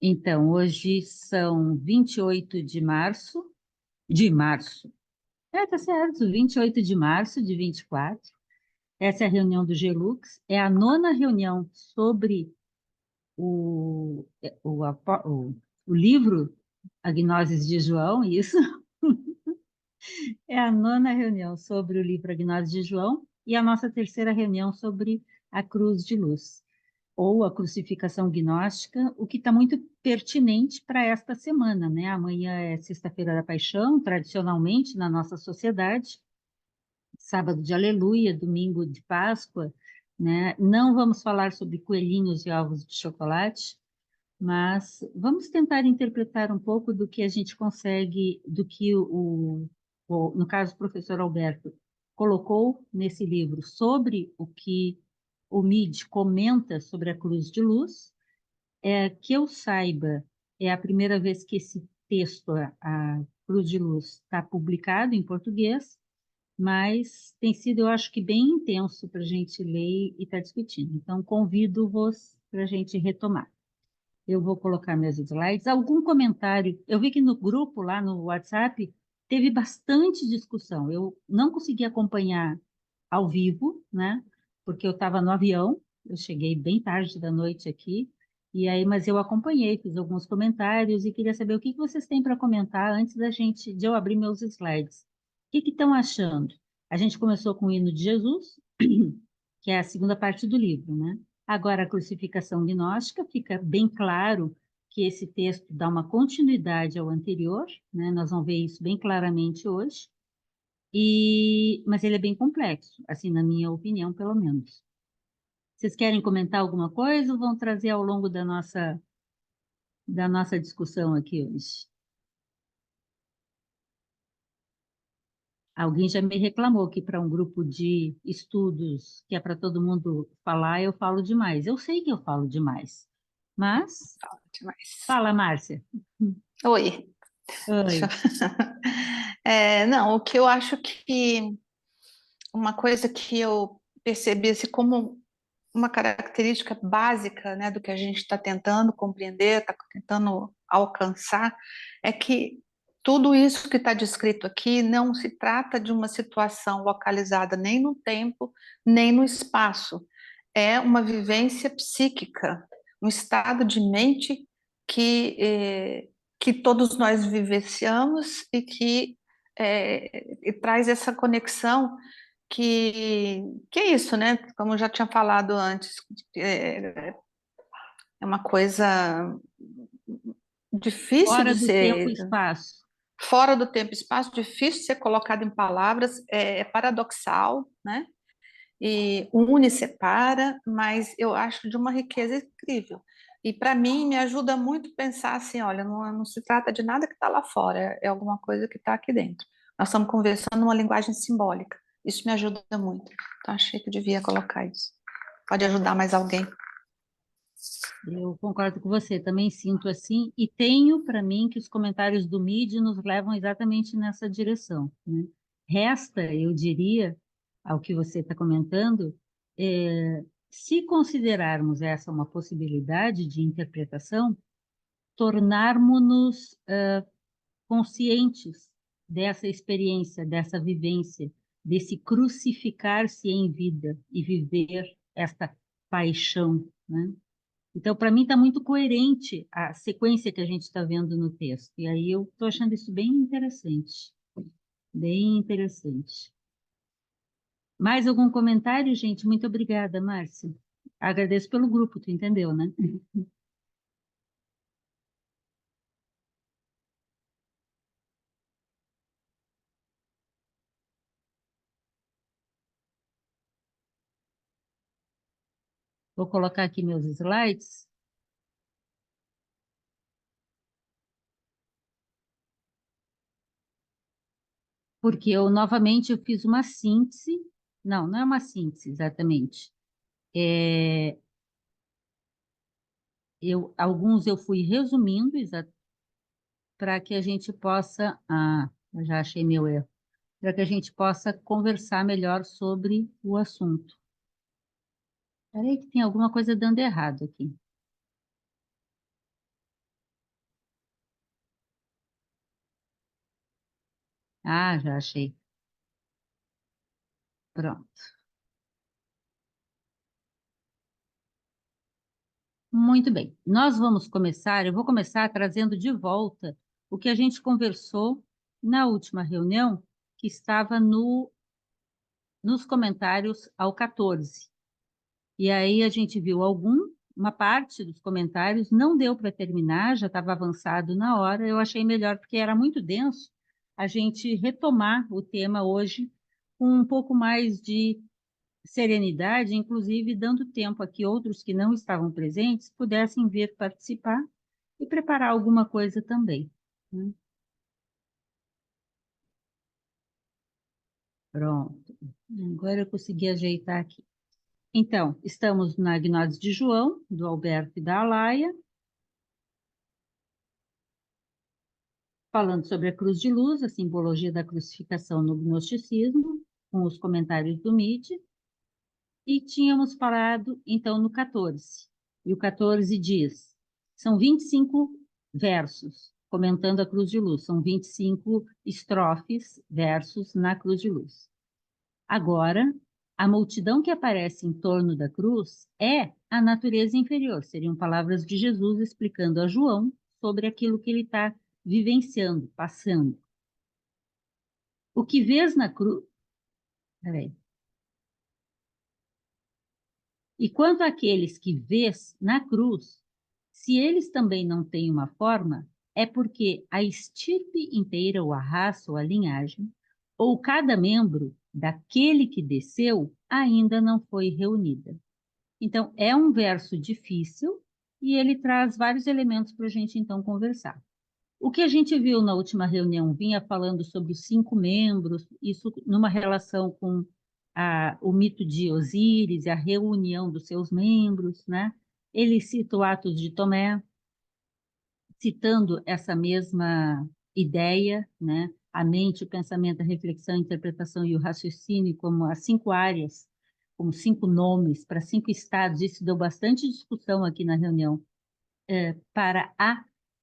Então, hoje são 28 de março. Tá certo, 28 de março de 24. Essa é a reunião do GLUX. É a nona reunião sobre o livro Agnoses de João, isso. É a nona reunião sobre o livro Agnoses de João e a nossa terceira reunião sobre a cruz de luz, ou a crucificação gnóstica, o que está muito pertinente para esta semana, né? Amanhã é Sexta-feira da Paixão, tradicionalmente na nossa sociedade, sábado de Aleluia, domingo de Páscoa, né? Não vamos falar sobre coelhinhos e ovos de chocolate, mas vamos tentar interpretar um pouco do que a gente consegue, do que no caso, o professor Alberto colocou nesse livro sobre o que o MID comenta sobre a cruz de luz. Que eu saiba, é a primeira vez que esse texto, a Cruz de Luz, está publicado em português, mas tem sido, eu acho que, bem intenso para a gente ler e estar discutindo. Então, convido-vos para a gente retomar. Eu vou colocar meus slides. Algum comentário? Eu vi que no grupo, lá no WhatsApp, teve bastante discussão. Eu não consegui acompanhar ao vivo, né? Porque eu estava no avião, eu cheguei bem tarde da noite aqui, e aí, mas eu acompanhei, fiz alguns comentários e queria saber o que que vocês têm para comentar antes de eu abrir meus slides. O que que estão achando? A gente começou com o hino de Jesus, que é a segunda parte do livro, né? Agora, a crucificação gnóstica, fica bem claro que esse texto dá uma continuidade ao anterior, né? Nós vamos ver isso bem claramente hoje, mas ele é bem complexo, assim, na minha opinião, pelo menos. Vocês querem comentar alguma coisa ou vão trazer ao longo da nossa discussão aqui hoje? Alguém já me reclamou que para um grupo de estudos que é para todo mundo falar, eu falo demais. Eu sei que eu falo demais, mas Fala demais. fala, Márcia. Oi. Deixa Oi. eu- não, o que eu acho que uma coisa que eu percebi assim, como uma característica básica, né, do que a gente está tentando compreender, está tentando alcançar, é que tudo isso que está descrito aqui não se trata de uma situação localizada nem no tempo, nem no espaço. É uma vivência psíquica, um estado de mente que todos nós vivenciamos e traz essa conexão que é isso, né? Como eu já tinha falado antes, é uma coisa difícil Fora de do tempo e ser espaço. fora do tempo e espaço, difícil de ser colocado em palavras, é paradoxal, né? E une, separa, mas eu acho de uma riqueza incrível. E para mim me ajuda muito pensar assim, olha, não se trata de nada que está lá fora, é alguma coisa que está aqui dentro. Nós estamos conversando uma linguagem simbólica. Isso me ajuda muito. Então achei que eu devia colocar isso. Pode ajudar mais alguém. Eu concordo com você, também sinto assim, e tenho para mim que os comentários do MIDI nos levam exatamente nessa direção, né? Resta, eu diria, ao que você está comentando, se considerarmos essa uma possibilidade de interpretação, tornarmos-nos conscientes dessa experiência, dessa vivência, desse crucificar-se em vida e viver esta paixão, né? Então, para mim, está muito coerente a sequência que a gente está vendo no texto. E aí eu estou achando isso bem interessante. Bem interessante. Mais algum comentário, gente? Muito obrigada, Márcia. Agradeço pelo grupo, tu entendeu, né? Vou colocar aqui meus slides, porque novamente, eu fiz uma síntese. Não, não é uma síntese, exatamente. É, alguns eu fui resumindo, para que a gente possa... Ah, eu já achei meu erro. Para que a gente possa conversar melhor sobre o assunto. Espera aí que tem alguma coisa dando errado aqui. Ah, já achei. Pronto. Muito bem. Nós vamos começar, eu vou começar trazendo de volta o que a gente conversou na última reunião, que estava nos comentários ao 14. E aí a gente viu uma parte dos comentários, não deu para terminar, já estava avançado na hora, eu achei melhor, porque era muito denso, a gente retomar o tema hoje com um pouco mais de serenidade, inclusive dando tempo a que outros que não estavam presentes pudessem vir participar e preparar alguma coisa também, né? Pronto. Agora eu consegui ajeitar aqui. Então, estamos na Gnose de João, do Alberto e da Alaia, falando sobre a cruz de luz, a simbologia da crucificação no gnosticismo, com os comentários do Mide, e tínhamos parado, então, no 14. E o 14 diz, são 25 versos, comentando a cruz de luz, são 25 estrofes, versos na cruz de luz. Agora, a multidão que aparece em torno da cruz é a natureza inferior, seriam palavras de Jesus explicando a João sobre aquilo que ele está vivenciando, passando. O que vês na cruz. Peraí. E quanto àqueles que vês na cruz, se eles também não têm uma forma, é porque a estirpe inteira, ou a raça, ou a linhagem, ou cada membro daquele que desceu, ainda não foi reunida. Então, é um verso difícil e ele traz vários elementos para a gente, então, conversar. O que a gente viu na última reunião vinha falando sobre os 5 membros, isso numa relação com o mito de Osíris e a reunião dos seus membros, né? Ele cita o Atos de Tomé, citando essa mesma ideia, né? A mente, o pensamento, a reflexão, a interpretação e o raciocínio como as 5 áreas, como 5 nomes para 5 estados. Isso deu bastante discussão aqui na reunião para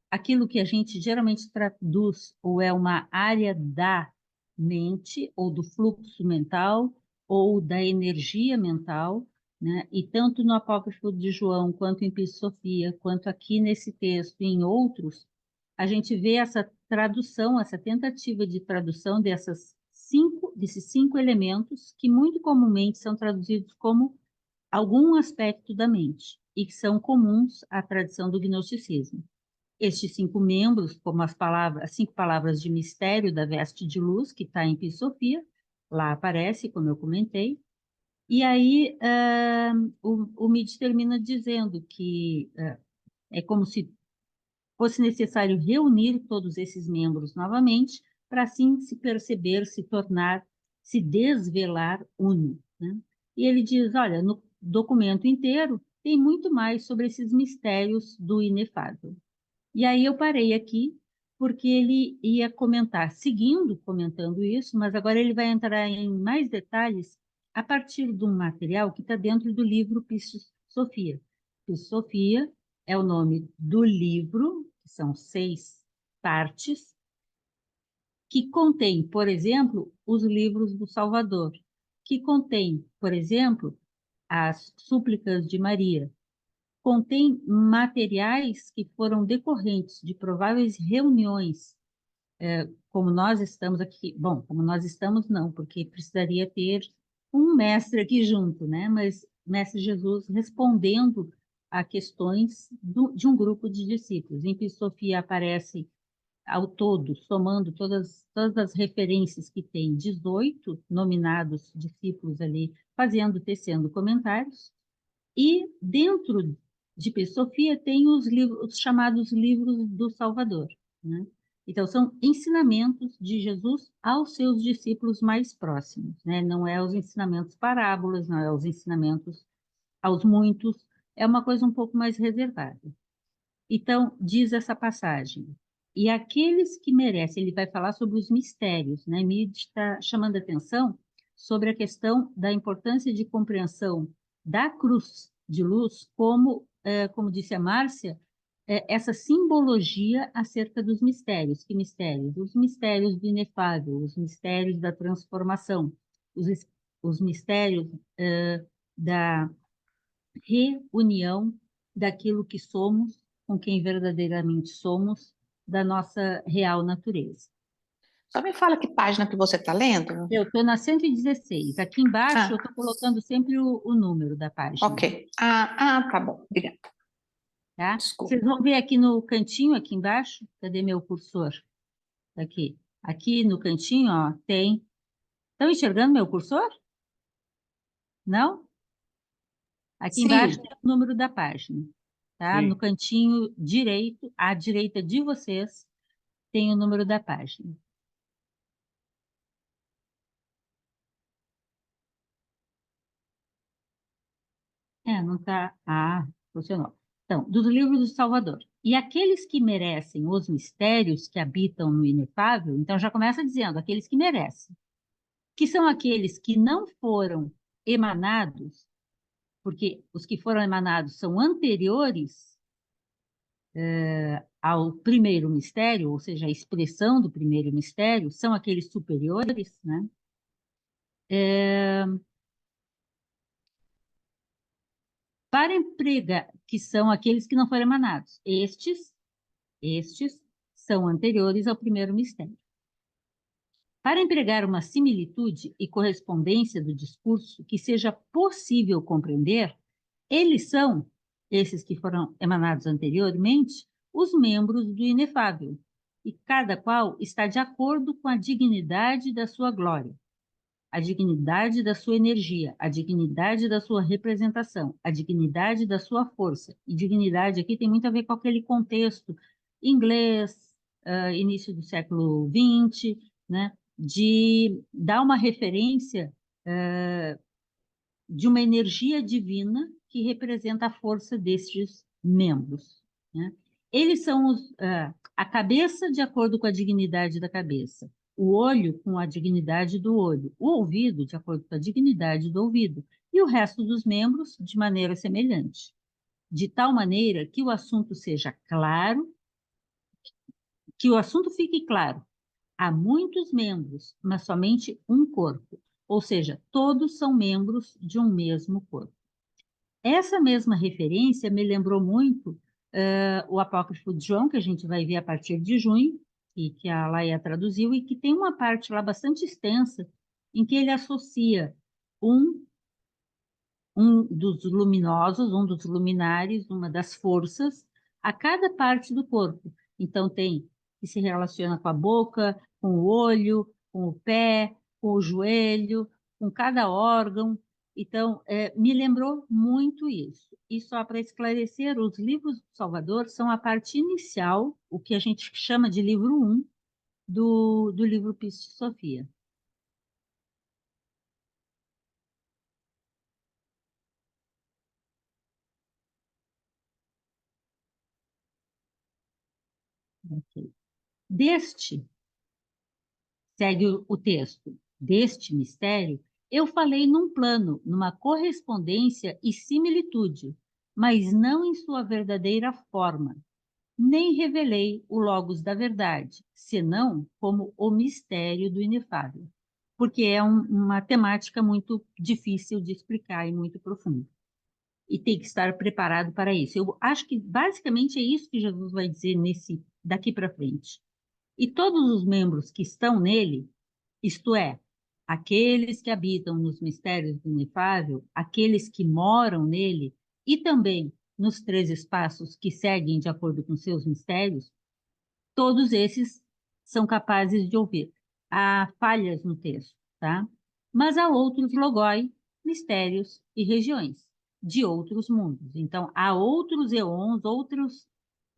aquilo que a gente geralmente traduz ou é uma área da mente ou do fluxo mental ou da energia mental, né? E tanto no Apócrifo de João, quanto em Sofia, quanto aqui nesse texto e em outros, a gente vê essa tradução, essa tentativa de tradução desses 5 elementos que muito comumente são traduzidos como algum aspecto da mente e que são comuns à tradição do gnosticismo. Estes 5 membros, como as 5 palavras de mistério da veste de luz, que está em Sofia, lá aparece, como eu comentei, e aí o Mid termina dizendo que é como se fosse necessário reunir todos esses membros novamente, para assim se perceber, se tornar, se desvelar uno, né? E ele diz, olha, no documento inteiro tem muito mais sobre esses mistérios do inefável. E aí eu parei aqui, porque ele ia comentar, seguindo comentando isso, mas agora ele vai entrar em mais detalhes a partir de um material que está dentro do livro Pistos Sofia. Pistos Sofia é o nome do livro, que são 6 partes, que contém, por exemplo, os livros do Salvador, que contém, por exemplo, as súplicas de Maria, contém materiais que foram decorrentes de prováveis reuniões, como nós estamos aqui. Bom, como nós estamos, não, porque precisaria ter um mestre aqui junto, né? Mas Mestre Jesus respondendo a questões de um grupo de discípulos. Em Sofia aparece ao todo, somando todas as referências que tem, 18 nominados discípulos ali, tecendo comentários, e dentro de Sofia tem os chamados livros do Salvador, né? Então, são ensinamentos de Jesus aos seus discípulos mais próximos, né? Não é os ensinamentos parábolas, não é os ensinamentos aos muitos, é uma coisa um pouco mais reservada. Então, diz essa passagem, e aqueles que merecem, ele vai falar sobre os mistérios, né? Mid está chamando a atenção sobre a questão da importância de compreensão da cruz de luz, como disse a Márcia, essa simbologia acerca dos mistérios. Que mistérios? Os mistérios do inefável, os mistérios da transformação, os mistérios da reunião daquilo que somos com quem verdadeiramente somos, da nossa real natureza. Só me fala que página que você está lendo. Eu estou na 116. Aqui embaixo eu Ah, estou colocando sempre o número da página, ok. Tá bom. Obrigada. tá? Vocês Desculpa. vão ver aqui no cantinho, aqui embaixo, cadê meu cursor? Aqui. Aqui no cantinho, ó, tem. Estão enxergando meu cursor? Não? Aqui embaixo Sim. tem o número da página, tá? No Sim. cantinho direito, à direita de vocês, tem o número da página. Não está. Ah, funcionou. Então, do livro do Salvador. E aqueles que merecem os mistérios que habitam no inefável, então já começa dizendo, aqueles que merecem, que são aqueles que não foram emanados, porque os que foram emanados são anteriores ao primeiro mistério, ou seja, a expressão do primeiro mistério, são aqueles superiores, né? Para empregar, que são aqueles que não foram emanados. Estes são anteriores ao primeiro mistério. Para empregar uma similitude e correspondência do discurso que seja possível compreender, eles são, esses que foram emanados anteriormente, os membros do inefável, e cada qual está de acordo com a dignidade da sua glória, a dignidade da sua energia, a dignidade da sua representação, a dignidade da sua força. E dignidade aqui tem muito a ver com aquele contexto inglês, início do século XX, né? De dar uma referência de uma energia divina que representa a força destes membros, né? Eles são a cabeça de acordo com a dignidade da cabeça, o olho com a dignidade do olho, o ouvido de acordo com a dignidade do ouvido, e o resto dos membros de maneira semelhante, de tal maneira que o assunto seja claro, que o assunto fique claro. Há muitos membros, mas somente um corpo, ou seja, todos são membros de um mesmo corpo. Essa mesma referência me lembrou muito o Apócrifo de João, que a gente vai ver a partir de junho, e que a Laia traduziu, e que tem uma parte lá bastante extensa, em que ele associa um, um dos luminosos, um dos luminares, uma das forças, a cada parte do corpo. Então, tem que se relaciona com a boca, com o olho, com o pé, com o joelho, com cada órgão. Então, me lembrou muito isso. E só para esclarecer, os livros do Salvador são a parte inicial, o que a gente chama de livro 1 do livro Pisto de Sofia. Okay. Segue o texto, deste mistério, eu falei num plano, numa correspondência e similitude, mas não em sua verdadeira forma, nem revelei o logos da verdade, senão como o mistério do inefável, porque é uma temática muito difícil de explicar e muito profunda. E tem que estar preparado para isso. Eu acho que basicamente é isso que Jesus vai dizer daqui para frente. E todos os membros que estão nele, isto é, aqueles que habitam nos mistérios do inefável, aqueles que moram nele, e também nos três espaços que seguem de acordo com seus mistérios, todos esses são capazes de ouvir. Há falhas no texto, tá? Mas há outros logoi, mistérios e regiões de outros mundos. Então, há outros eons, outros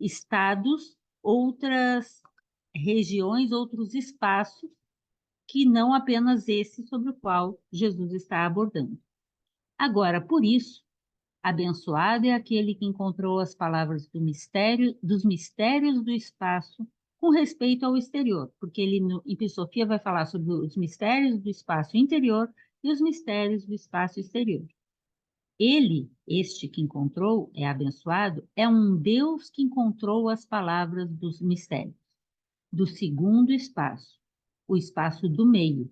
estados, outras regiões, outros espaços que não apenas esse sobre o qual Jesus está abordando. Agora, por isso, abençoado é aquele que encontrou as palavras dos mistérios do espaço com respeito ao exterior, porque ele em Filosofia vai falar sobre os mistérios do espaço interior e os mistérios do espaço exterior. Ele, este que encontrou, é abençoado, é um Deus que encontrou as palavras dos mistérios, do segundo espaço, o espaço do meio.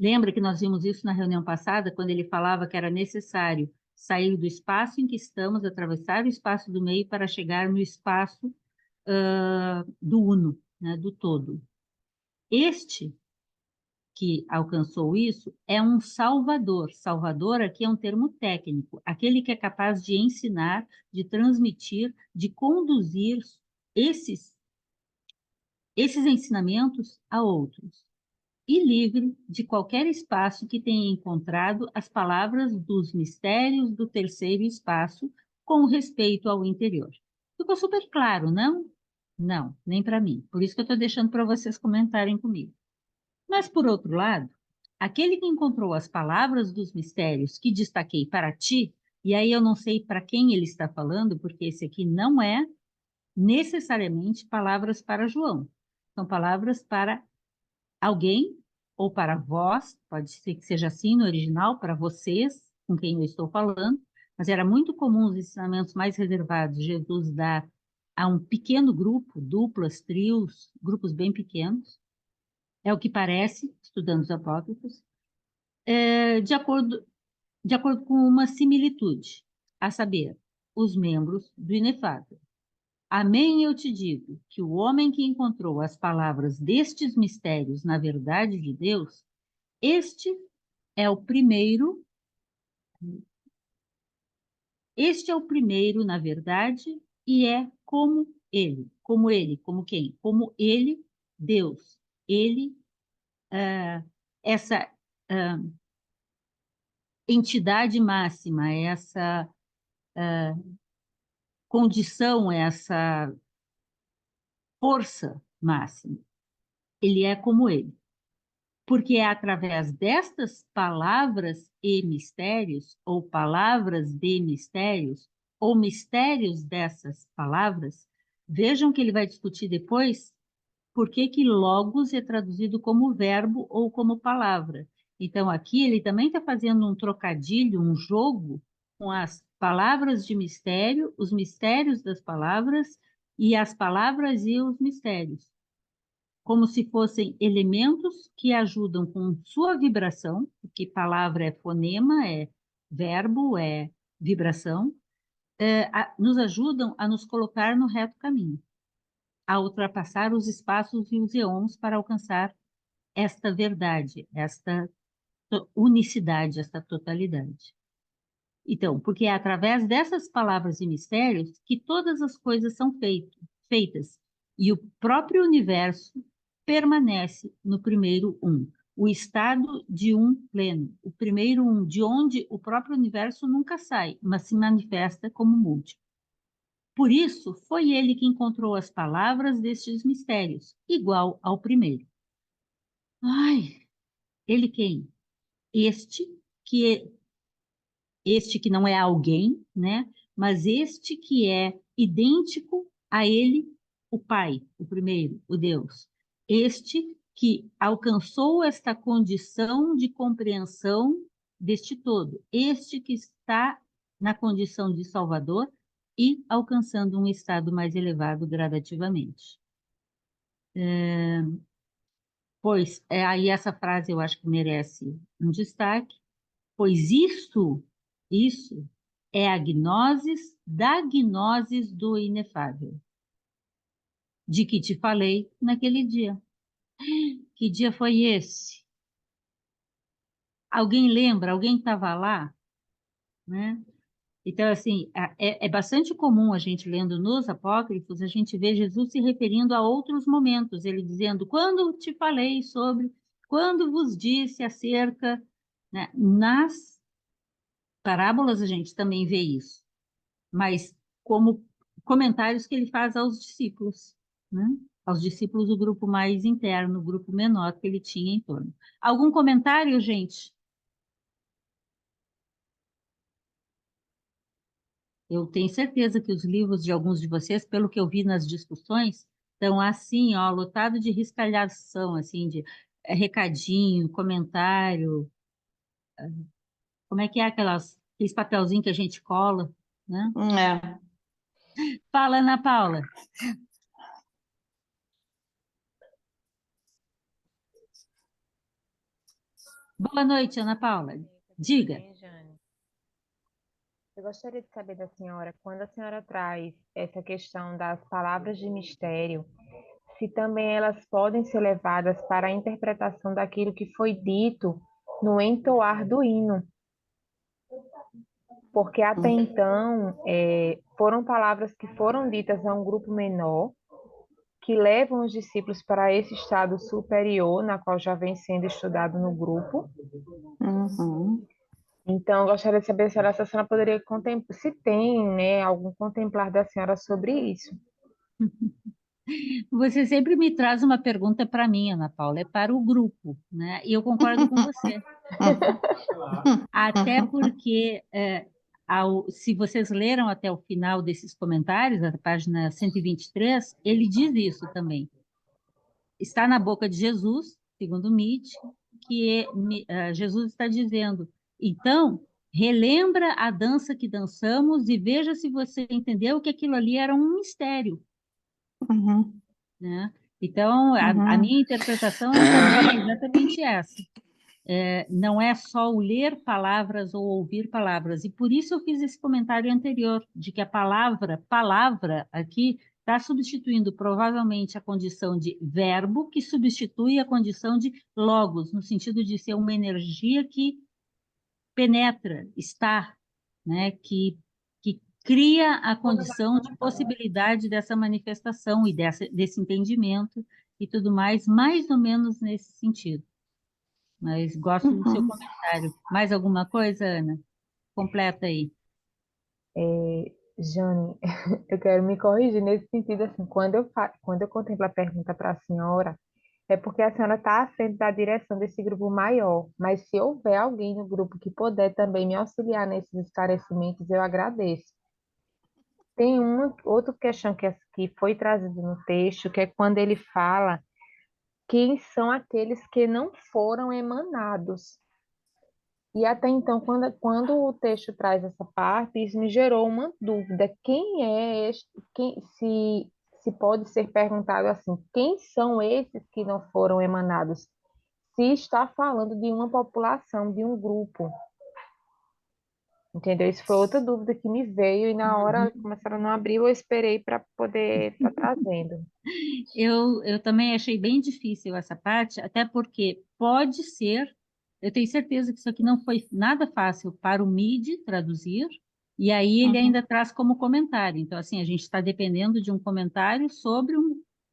Lembra que nós vimos isso na reunião passada, quando ele falava que era necessário sair do espaço em que estamos, atravessar o espaço do meio para chegar no espaço do uno, né, do todo. Este que alcançou isso é um salvador. Salvador aqui é um termo técnico, aquele que é capaz de ensinar, de transmitir, de conduzir esses, esses ensinamentos a outros. E livre de qualquer espaço que tenha encontrado as palavras dos mistérios do terceiro espaço com respeito ao interior. Ficou super claro, não? Não, nem para mim. Por isso que eu estou deixando para vocês comentarem comigo. Mas, por outro lado, aquele que encontrou as palavras dos mistérios que destaquei para ti, e aí eu não sei para quem ele está falando, porque esse aqui não é necessariamente palavras para João. São palavras para alguém, ou para vós, pode ser que seja assim no original, para vocês, com quem eu estou falando, mas era muito comum os ensinamentos mais reservados Jesus dar a um pequeno grupo, duplas, trios, grupos bem pequenos, é o que parece, estudando os apócrifos, de acordo com uma similitude, a saber, os membros do inefável. Amém, eu te digo que o homem que encontrou as palavras destes mistérios na verdade de Deus, este é o primeiro, este é o primeiro, na verdade, e é como ele, como quem? Como ele, Deus. Ele, essa entidade máxima, essa condição, essa força máxima. Ele é como ele. Porque é através destas palavras e mistérios, ou palavras de mistérios, ou mistérios dessas palavras, vejam que ele vai discutir depois por que que logos é traduzido como verbo ou como palavra. Então, aqui ele também está fazendo um trocadilho, um jogo com as palavras de mistério, os mistérios das palavras e as palavras e os mistérios, como se fossem elementos que ajudam com sua vibração, porque palavra é fonema, é verbo, é vibração, nos ajudam a nos colocar no reto caminho, a ultrapassar os espaços e os eons para alcançar esta verdade, esta unicidade, esta totalidade. Então, porque é através dessas palavras e mistérios que todas as coisas são feitas e o próprio universo permanece no primeiro um, o estado de um pleno, o primeiro um, de onde o próprio universo nunca sai, mas se manifesta como múltiplo. Por isso, foi ele que encontrou as palavras destes mistérios, igual ao primeiro. Ai, ele quem? Este que este que não é alguém, né? Mas este que é idêntico a ele, o Pai, o primeiro, o Deus. Este que alcançou esta condição de compreensão deste todo. Este que está na condição de Salvador e alcançando um estado mais elevado gradativamente. Pois, aí essa frase eu acho que merece um destaque, pois isso é a gnosis da gnosis do inefável, de que te falei naquele dia. Que dia foi esse? Alguém lembra? Alguém estava lá? Né? Então, assim, é bastante comum a gente lendo nos apócrifos, a gente vê Jesus se referindo a outros momentos, ele dizendo, quando te falei sobre, quando vos disse acerca, né? Nas parábolas a gente também vê isso, mas como comentários que ele faz aos discípulos, né? Aos discípulos do grupo mais interno, o grupo menor que ele tinha em torno. Algum comentário, gente? Eu tenho certeza que os livros de alguns de vocês, pelo que eu vi nas discussões, estão assim, ó, lotado de riscalhação, assim, de recadinho, comentário, como é que é aqueles papelzinhos que a gente cola, né? É. Fala, Ana Paula. Boa noite, Ana Paula. Tudo Diga. bem, Jane? Eu gostaria de saber da senhora, quando a senhora traz essa questão das palavras de mistério, se também elas podem ser levadas para a interpretação daquilo que foi dito no entoar do hino, porque até então foram palavras que foram ditas a um grupo menor, que levam os discípulos para esse estado superior, na qual já vem sendo estudado no grupo. Uhum. Então, eu gostaria de saber se a senhora poderia contemplar, se tem, né, algum contemplar da senhora sobre isso. Você sempre me traz uma pergunta para mim, Ana Paula, é para o grupo, né? E eu concordo com você. Até porque, se vocês leram até o final desses comentários, a página 123, ele diz isso também. Está na boca de Jesus, segundo Nietzsche, que Jesus está dizendo, então, relembra a dança que dançamos e veja se você entendeu que aquilo ali era um mistério, Uhum. né? Então, a Uhum. minha interpretação também é exatamente essa. Não é só o ler palavras ou ouvir palavras. E por isso eu fiz esse comentário anterior, de que a palavra aqui está substituindo provavelmente a condição de verbo, que substitui a condição de logos, no sentido de ser uma energia que penetra, está, né? Que cria a condição de possibilidade dessa manifestação e desse entendimento e tudo mais ou menos nesse sentido. Mas gosto do seu Uhum. comentário. Mais alguma coisa, Ana? Completa aí. Jane, eu quero me corrigir nesse sentido, assim, quando eu contemplo a pergunta para a senhora, é porque a senhora está à frente da direção desse grupo maior, mas se houver alguém no grupo que puder também me auxiliar nesses esclarecimentos, eu agradeço. Tem uma outra questão que foi trazida no texto, que é quando ele fala quem são aqueles que não foram emanados. E até então, quando o texto traz essa parte, isso me gerou uma dúvida. Quem é este, se pode ser perguntado assim, quem são esses que não foram emanados? Se está falando de uma população, de um grupo, entendeu? Isso foi outra dúvida que me veio e na hora Uhum. começaram a não abrir, eu esperei para poder estar trazendo. Eu também achei bem difícil essa parte, até porque pode ser, eu tenho certeza que isso aqui não foi nada fácil para o MIDI traduzir, e aí ele Uhum. ainda traz como comentário. Então, assim, a gente está dependendo de um comentário sobre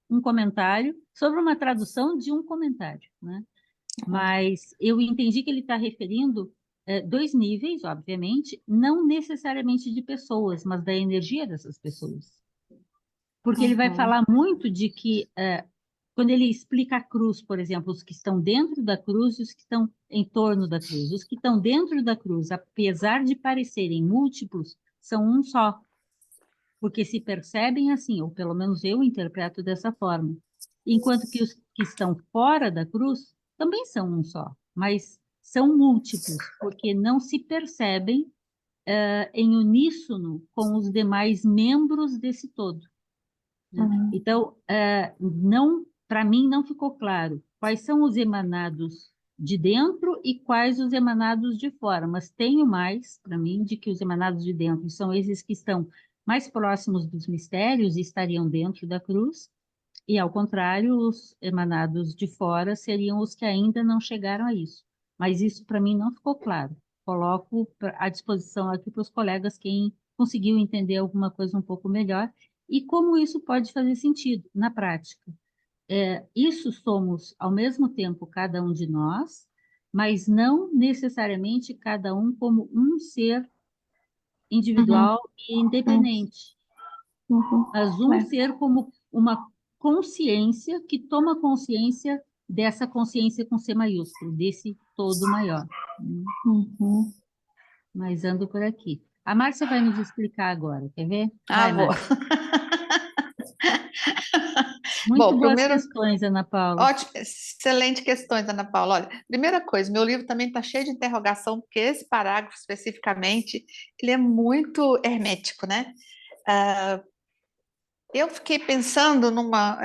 um comentário, sobre uma tradução de um comentário, né? Mas eu entendi que ele está referindo dois níveis, obviamente, não necessariamente de pessoas, mas da energia dessas pessoas. Porque ele vai Uhum. falar muito de que, quando ele explica a cruz, por exemplo, os que estão dentro da cruz e os que estão em torno da cruz. Os que estão dentro da cruz, apesar de parecerem múltiplos, são um só, porque se percebem assim, ou pelo menos eu interpreto dessa forma. Enquanto que os que estão fora da cruz também são um só, mas são múltiplos, porque não se percebem em uníssono com os demais membros desse todo, né? Uhum. Então, não, para mim não ficou claro quais são os emanados de dentro e quais os emanados de fora, mas tenho mais para mim de que os emanados de dentro são esses que estão mais próximos dos mistérios e estariam dentro da cruz, e ao contrário, os emanados de fora seriam os que ainda não chegaram a isso. Mas isso para mim não ficou claro. Coloco à disposição aqui para os colegas quem conseguiu entender alguma coisa um pouco melhor e como isso pode fazer sentido na prática. Isso somos, ao mesmo tempo, cada um de nós, mas não necessariamente cada um como um ser Uhum. individual e Uhum. independente, Uhum. mas um É. ser como uma consciência que toma consciência dessa consciência com C maiúsculo, desse todo maior. Uhum. Mas ando por aqui. A Márcia vai nos explicar agora, quer ver? Ah, Vai, vou. Márcia. Muito Bom, boas primeiro, questões, Ana Paula. ótimo, excelente questões, Ana Paula. Olha, primeira coisa, meu livro também está cheio de interrogação, porque esse parágrafo especificamente, ele é muito hermético, né? Ah, eu fiquei pensando numa.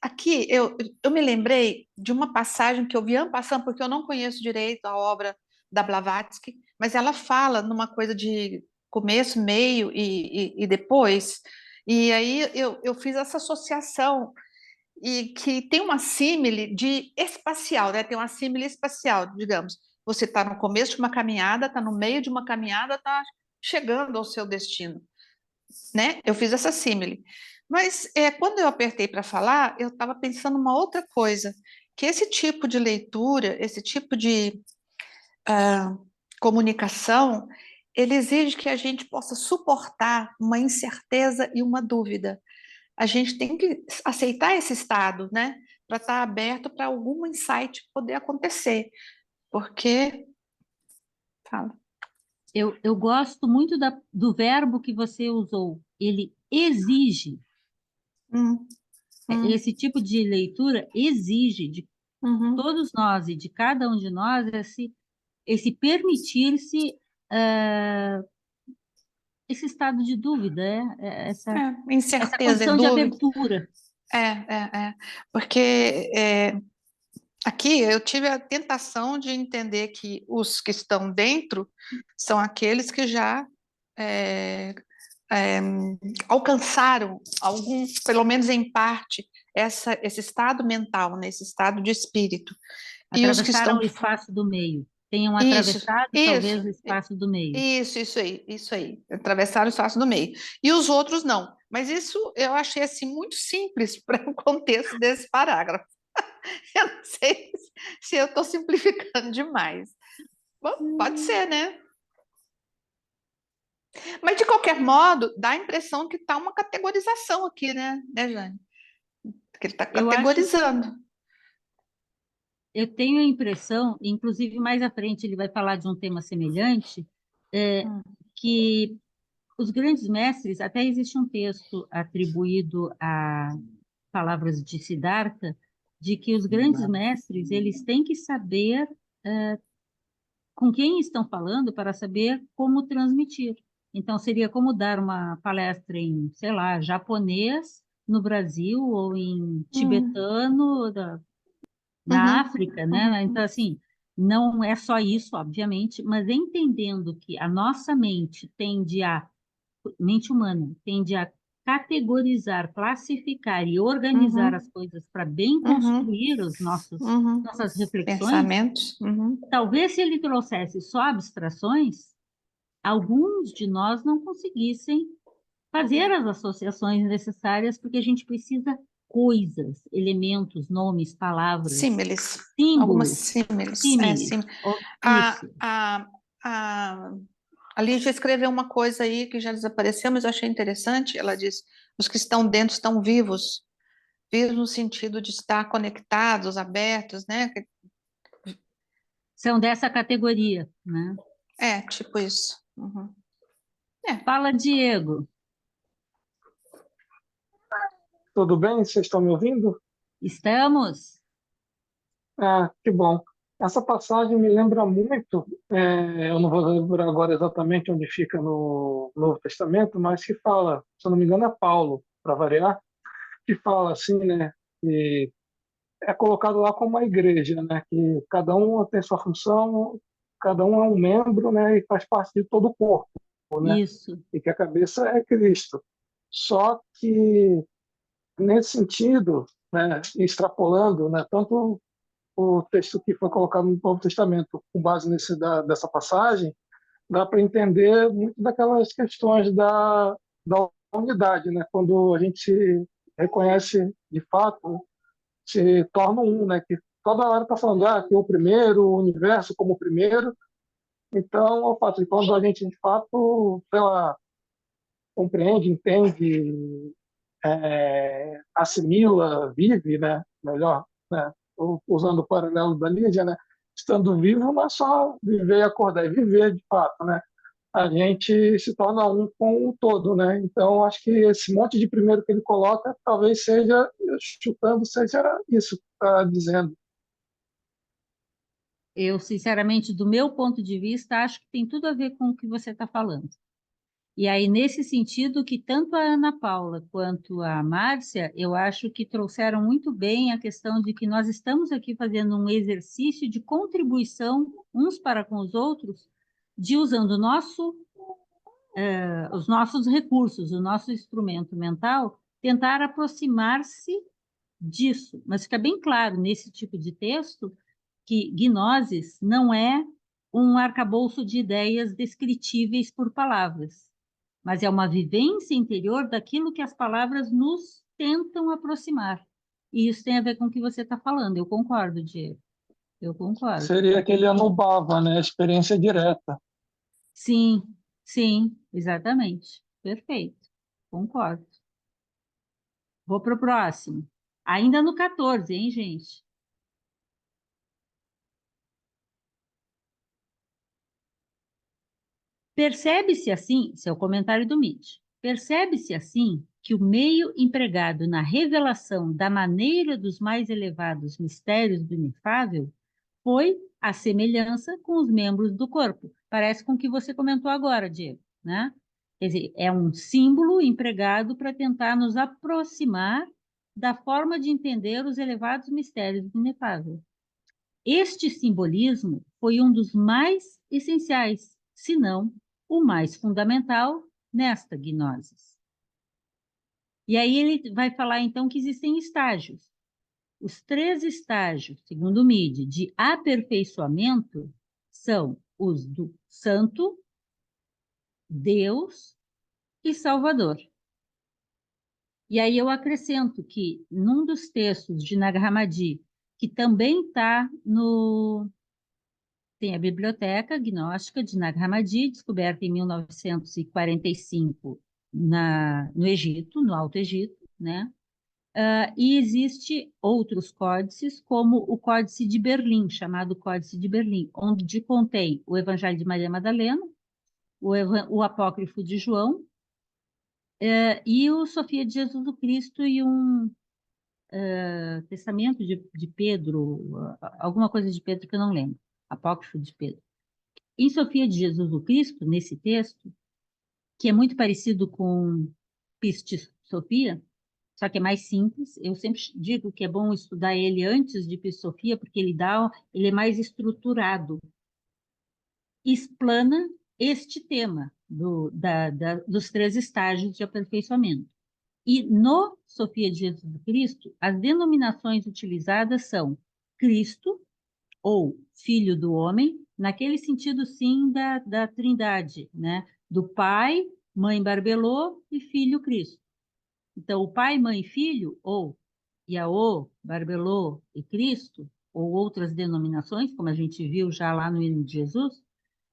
Aqui, eu me lembrei de uma passagem que eu vi en passant, porque eu não conheço direito a obra da Blavatsky, mas ela fala numa coisa de começo, meio e depois. E aí eu fiz essa associação, e que tem uma símile de espacial, né? Tem uma símile espacial, digamos. Você está no começo de uma caminhada, está no meio de uma caminhada, está chegando ao seu destino, né? Eu fiz essa símile. Mas quando eu apertei para falar, eu estava pensando uma outra coisa, que esse tipo de leitura, esse tipo de comunicação, ele exige que a gente possa suportar uma incerteza e uma dúvida. A gente tem que aceitar esse estado, né? Para estar aberto para algum insight poder acontecer. Porque. Fala. Eu gosto muito do verbo que você usou. Ele exige. Hum, hum, Esse tipo de leitura exige de uhum. todos nós e de cada um de nós esse permitir-se esse estado de dúvida, essa Incerteza, condição de dúvida. abertura. Porque aqui eu tive a tentação de entender que os que estão dentro são aqueles que já é, é, alcançaram algum, pelo menos em parte, esse estado mental, né, esse estado de espírito. E os que Atravessaram estão. o espaço do meio. Tenham Isso, atravessado, talvez, isso, o espaço do meio. isso aí. Atravessaram o espaço do meio. E os outros não. Mas isso eu achei assim muito simples para o contexto desse parágrafo. Eu não sei se eu estou simplificando demais. Bom, pode ser, né? Mas, de qualquer modo, dá a impressão que está uma categorização aqui, né, Jane? Que ele está Eu acho, categorizando. eu tenho a impressão, inclusive mais à frente ele vai falar de um tema semelhante, é, Hum, que os grandes mestres, até existe um texto atribuído a palavras de Siddhartha, de que os grandes mestres, eles têm que saber com quem estão falando para saber como transmitir. Então, seria como dar uma palestra em, sei lá, japonês no Brasil ou em hum, tibetano na uhum, África, né? Então, uhum, assim, não é só isso, obviamente, mas entendendo que a nossa mente humana tende a categorizar, classificar e organizar as uhum, coisas para bem uhum, construir uhum. nossas reflexões. Pensamentos. Uhum. Talvez se ele trouxesse só abstrações, alguns de nós não conseguissem fazer as associações necessárias, porque a gente precisa coisas, elementos, nomes, palavras, Símiles. Algumas símbolos, símiles. símiles. A, Isso. a, a, a Lígia escreveu uma coisa aí que já desapareceu, mas eu achei interessante. Ela diz: os que estão dentro estão vivos, vivos no sentido de estar conectados, abertos, né? São dessa categoria, né? Tipo isso. Uhum. É. Fala, Diego. Tudo bem? Vocês estão me ouvindo? Estamos? Ah, que bom. Essa passagem me lembra muito, eu não vou lembrar agora exatamente onde fica no Novo Testamento, mas que fala, se eu não me engano, é Paulo, para variar, que fala assim, né, que é colocado lá como uma igreja, né, que cada um tem sua função, cada um é um membro, né, e faz parte de todo o corpo, né, Isso. e que a cabeça é Cristo. Só que nesse sentido, né, extrapolando, né, tanto o texto que foi colocado no Novo Testamento, com base dessa passagem, dá para entender muito daquelas questões da unidade, né? Quando a gente se reconhece de fato, se torna um, né? Que toda hora está falando que o primeiro, o universo como o primeiro. Então, o fato de quando a gente de fato, sei lá, compreende, entende, assimila, vive, né? Melhor, né? Usando o paralelo da Lídia, né? Estando vivo não é só viver e acordar, é viver de fato, né? a gente se torna um com o todo, né? Então, acho que esse monte de primeiro que ele coloca, talvez seja, chutando, seja isso que está dizendo. Eu, sinceramente, do meu ponto de vista, acho que tem tudo a ver com o que você está falando. E aí, nesse sentido, que tanto a Ana Paula quanto a Márcia, eu acho que trouxeram muito bem a questão de que nós estamos aqui fazendo um exercício de contribuição uns para com os outros, de usando os nossos recursos, o nosso instrumento mental, tentar aproximar-se disso. Mas fica bem claro nesse tipo de texto que gnoses não é um arcabouço de ideias descritíveis por palavras, mas é uma vivência interior daquilo que as palavras nos tentam aproximar. E isso tem a ver com o que você está falando. Eu concordo, Diego. Eu concordo. Seria aquele Anubhava, né? Experiência direta. Sim, sim, exatamente. Perfeito. Concordo. Vou para o próximo. Ainda no 14, hein, gente? Percebe-se assim, esse é o comentário do Nietzsche, percebe-se assim que o meio empregado na revelação da maneira dos mais elevados mistérios do inefável foi a semelhança com os membros do corpo. Parece com o que você comentou agora, Diego, né? Quer dizer, é um símbolo empregado para tentar nos aproximar da forma de entender os elevados mistérios do inefável. Este simbolismo foi um dos mais essenciais, se não o mais fundamental, nesta gnose. E aí ele vai falar, então, que existem estágios. Os 3 estágios, segundo Mide, de aperfeiçoamento são os do Santo, Deus e Salvador. E aí eu acrescento que, num dos textos de Nag Hammadi, que também está no... Tem a Biblioteca Gnóstica de Nag Hammadi, descoberta em 1945 no Egito, no Alto Egito, né? E existe outros códices, como o Códice de Berlim, chamado Códice de Berlim, onde contém o Evangelho de Maria Madalena, o Apócrifo de João, e o Sofia de Jesus do Cristo e um testamento de Pedro, alguma coisa de Pedro que eu não lembro, Apócrifo de Pedro. Em Sofia de Jesus do Cristo, nesse texto, que é muito parecido com Pistis Sofia, só que é mais simples. Eu sempre digo que é bom estudar ele antes de Pistis Sofia, porque ele é mais estruturado. Explana este tema dos 3 estágios de aperfeiçoamento. E no Sofia de Jesus Cristo, as denominações utilizadas são Cristo, ou Filho do Homem, naquele sentido, sim, da Trindade, né? Do Pai, Mãe Barbelô e Filho Cristo. Então, o Pai, Mãe e Filho, ou Iaô, Barbelô e Cristo, ou outras denominações, como a gente viu já lá no hino de Jesus,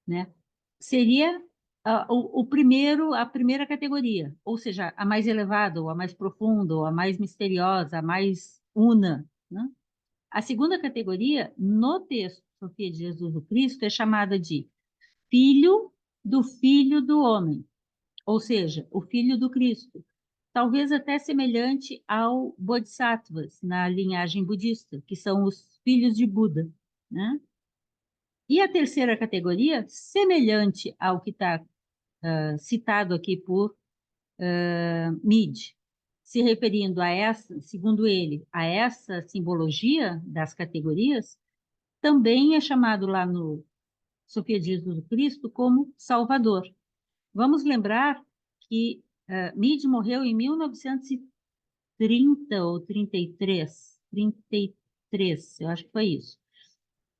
né? Seria a primeira categoria, ou seja, a mais elevada, ou a mais profunda, ou a mais misteriosa, a mais una, né? A segunda categoria, no texto Sofia de Jesus o Cristo, é chamada de Filho do Homem, ou seja, o Filho do Cristo, talvez até semelhante ao Bodhisattvas, na linhagem budista, que são os filhos de Buda, né? E a terceira categoria, semelhante ao que está citado aqui por Mid, se referindo a essa, segundo ele, a essa simbologia das categorias, também é chamado lá no Sofia de Jesus Cristo como Salvador. Vamos lembrar que Mid morreu em 1930 ou 33, 33, eu acho que foi isso.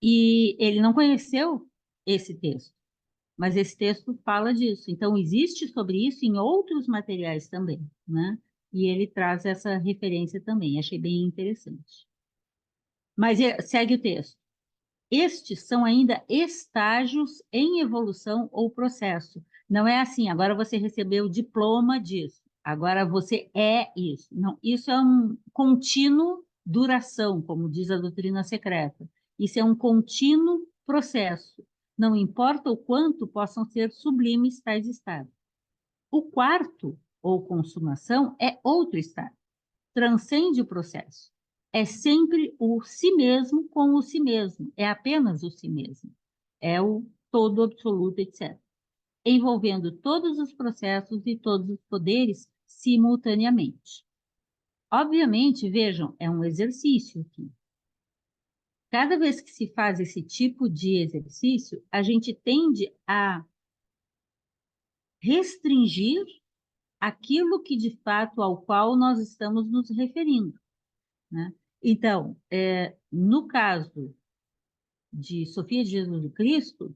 E ele não conheceu esse texto, mas esse texto fala disso. Então, existe sobre isso em outros materiais também, né? E ele traz essa referência também, achei bem interessante. Mas segue o texto. Estes são ainda estágios em evolução ou processo. Não é assim, agora você recebeu o diploma disso, agora você é isso. Não, isso é um contínuo duração, como diz a doutrina secreta. Isso é um contínuo processo. não importa o quanto possam ser sublimes tais estados. O quarto, ou consumação, é outro estado, transcende o processo. É sempre o si mesmo com o si mesmo, é apenas o si mesmo, é o todo absoluto, etc. Envolvendo todos os processos e todos os poderes simultaneamente. Obviamente, vejam, é um exercício aqui. Cada vez que se faz esse tipo de exercício, a gente tende a restringir aquilo que, de fato, ao qual nós estamos nos referindo, né? Então, no caso de Sofia de Jesus Cristo,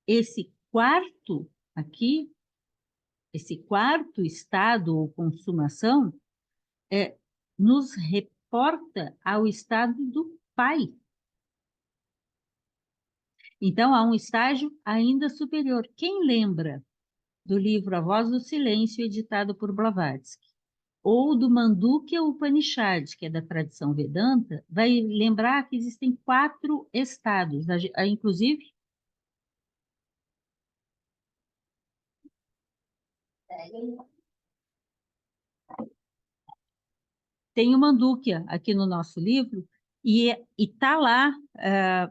esse quarto aqui, esse quarto estado ou consumação, nos reporta ao estado do Pai. Então, há um estágio ainda superior. Quem lembra do livro A Voz do Silêncio, editado por Blavatsky, ou do Mandukya Upanishad, que é da tradição Vedanta, vai lembrar que existem 4 estados, inclusive tem o Mandukya aqui no nosso livro, e está lá,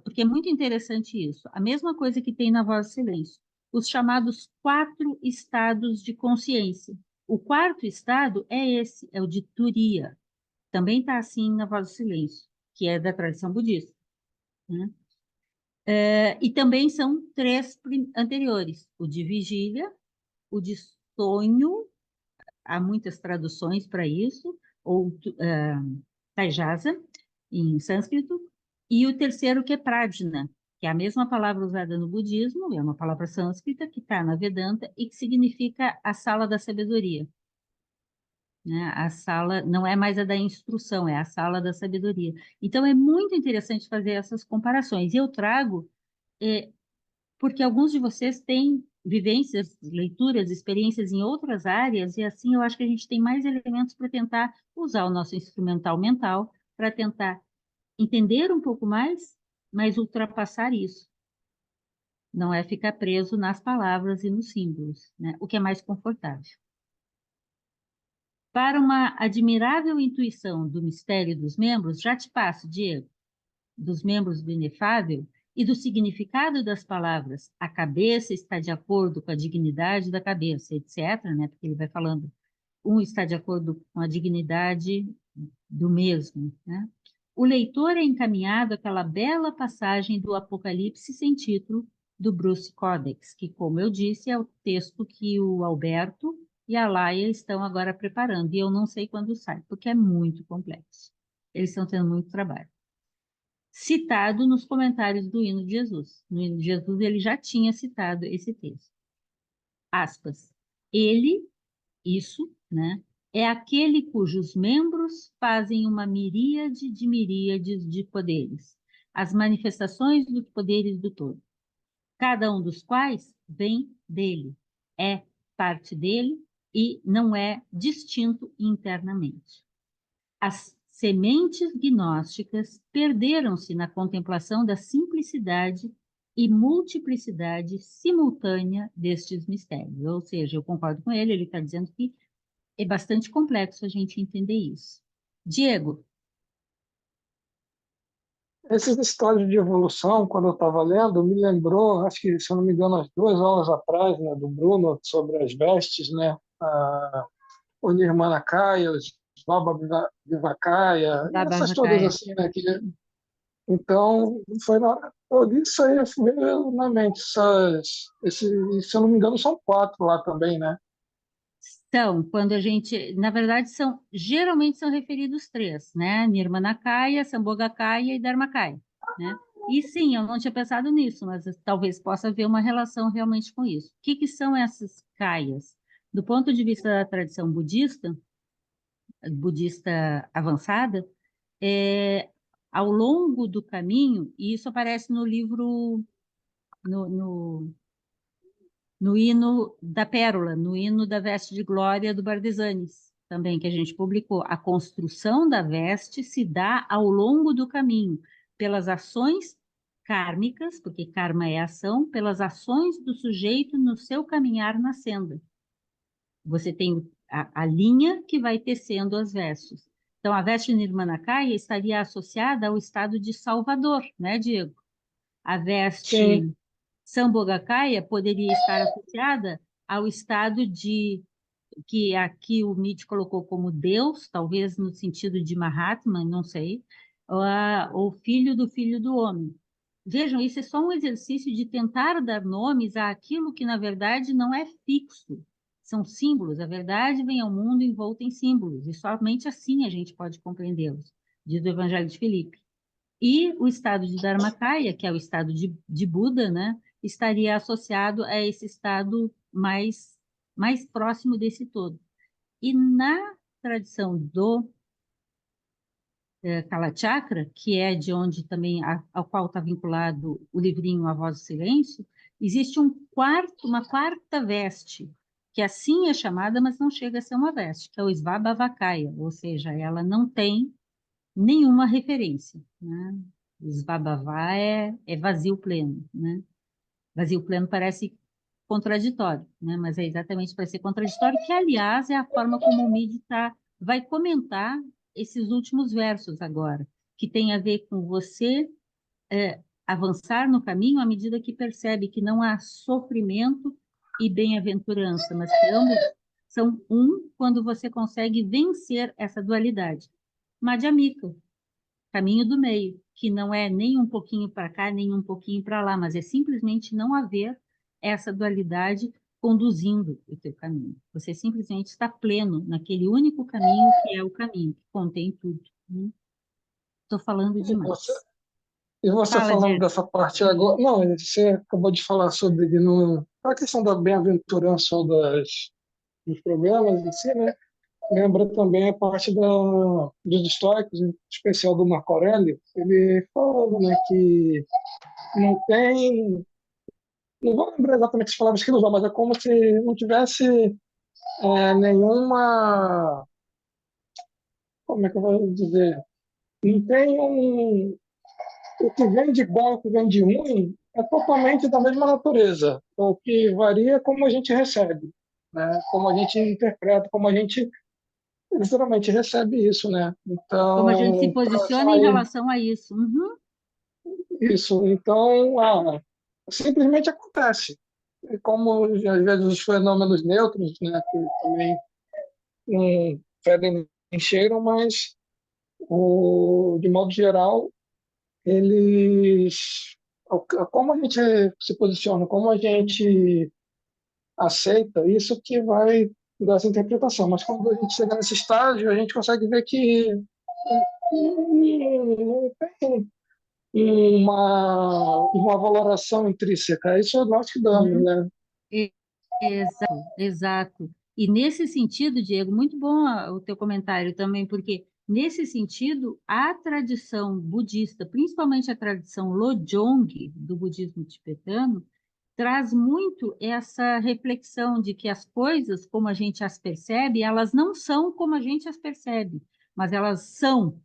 porque é muito interessante isso, a mesma coisa que tem na Voz do Silêncio, os chamados 4 estados de consciência. O quarto estado é esse, é o de Turiya. Também está assim na Voz do Silêncio, que é da tradição budista, né? E também são 3 anteriores, o de vigília, o de sonho, há muitas traduções para isso, ou Taijasa, em sânscrito, e o terceiro que é Prajna, que é a mesma palavra usada no budismo, é uma palavra sânscrita que está na Vedanta e que significa a sala da sabedoria, né? A sala não é mais a da instrução, é a sala da sabedoria. Então, é muito interessante fazer essas comparações. Eu trago, porque alguns de vocês têm vivências, leituras, experiências em outras áreas, e assim eu acho que a gente tem mais elementos para tentar usar o nosso instrumental mental, para tentar entender um pouco mais, mas ultrapassar isso. Não é ficar preso nas palavras e nos símbolos, né? O que é mais confortável. Para uma admirável intuição do mistério dos membros, já te passo, Diego, dos membros do inefável e do significado das palavras, a cabeça está de acordo com a dignidade da cabeça, etc., né? Porque ele vai falando, um está de acordo com a dignidade do mesmo, né? O leitor é encaminhado àquela bela passagem do Apocalipse sem título do Bruce Codex, que, como eu disse, é o texto que o Alberto e a Laia estão agora preparando, e eu não sei quando sai, porque é muito complexo. Eles estão tendo muito trabalho. Citado nos comentários do Hino de Jesus. No Hino de Jesus, ele já tinha citado esse texto. Aspas. Ele, isso, né, é aquele cujos membros fazem uma miríade de miríades de poderes, as manifestações dos poderes do todo, cada um dos quais vem dele, é parte dele e não é distinto internamente. As sementes gnósticas perderam-se na contemplação da simplicidade e multiplicidade simultânea destes mistérios. Ou seja, eu concordo com ele está dizendo que é bastante complexo a gente entender isso. Diego? Esses estágios de evolução, quando eu estava lendo, me lembrou, acho que, se eu não me engano, as 2 aulas atrás, né, do Bruno, sobre as vestes, né, o Nirmanakaya, os Baba Vivakaya, essas todas assim, né, então, foi na hora, eu li isso aí, veio na mente, se eu não me engano, são 4 lá também, né? São, quando a gente, na verdade, geralmente são referidos 3, né? Nirmanakaya, Sambhogakaya e Dharmakaya, né? E sim, eu não tinha pensado nisso, mas talvez possa haver uma relação realmente com isso. O que são essas kayas? Do ponto de vista da tradição budista avançada, ao longo do caminho, e isso aparece no livro, no hino da Pérola, no hino da veste de glória do Bardesanes, também que a gente publicou. A construção da veste se dá ao longo do caminho, pelas ações kármicas, porque karma é ação, pelas ações do sujeito no seu caminhar na senda. Você tem a linha que vai tecendo as vestes. Então, a veste Nirmanakaya estaria associada ao estado de Salvador, né, Diego? A Sim, veste Sambhogakaya poderia estar associada ao estado de, que aqui o Nietzsche colocou como Deus, talvez no sentido de Mahatma, não sei, ou filho do homem. Vejam, isso é só um exercício de tentar dar nomes àquilo que, na verdade, não é fixo. São símbolos. A verdade vem ao mundo envolta em símbolos, e somente assim a gente pode compreendê-los, diz o Evangelho de Filipe. E o estado de Dharmakaya, que é o estado de Buda, né, estaria associado a esse estado mais próximo desse todo. E na tradição do Kalachakra, que é de onde também ao qual está vinculado o livrinho A Voz do Silêncio, existe uma quarta veste, que assim é chamada, mas não chega a ser uma veste, que é o Svabhavakaya, ou seja, ela não tem nenhuma referência, né? Svabhava é vazio pleno, né? Vazio pleno parece contraditório, né? Mas é exatamente para ser contraditório, que, aliás, é a forma como o Midi vai comentar esses últimos versos agora, que tem a ver com você avançar no caminho à medida que percebe que não há sofrimento e bem-aventurança, mas que ambos são um quando você consegue vencer essa dualidade. Madhyamika, caminho do meio, que não é nem um pouquinho para cá, nem um pouquinho para lá, mas é simplesmente não haver essa dualidade conduzindo o teu caminho. Você simplesmente está pleno naquele único caminho que é o caminho, que contém tudo. Estou falando e você, demais. e você Fala, falando Diego. dessa parte agora, não, você acabou de falar sobre a questão da bem-aventurança ou dos problemas em si, né? Lembra também a parte dos estoicos, em especial do Marco Aurélio, ele falando, né, que não tem, não vou lembrar exatamente as palavras que ele usou, mas é como se não tivesse nenhuma, como é que eu vou dizer, não tem o que vem de bom e o que vem de ruim é totalmente da mesma natureza. O que varia é como a gente recebe, né? Como a gente interpreta, como a gente literalmente recebe isso, né? Como a gente se Então, posiciona em relação a isso. Uhum. isso. Então, simplesmente acontece. E como às vezes os fenômenos neutros, né, que também não fedem nem cheiram, mas de modo geral eles, como a gente se posiciona, como a gente aceita, isso que vai dar essa interpretação. Mas quando a gente chega nesse estágio, a gente consegue ver que não tem uma valoração intrínseca. Isso é nós que damos, Uhum. né? Exato, exato. E nesse sentido, Diego, muito bom o teu comentário também, porque nesse sentido, a tradição budista, principalmente a tradição Lojong do budismo tibetano, traz muito essa reflexão de que as coisas, como a gente as percebe, elas não são como a gente as percebe, mas elas são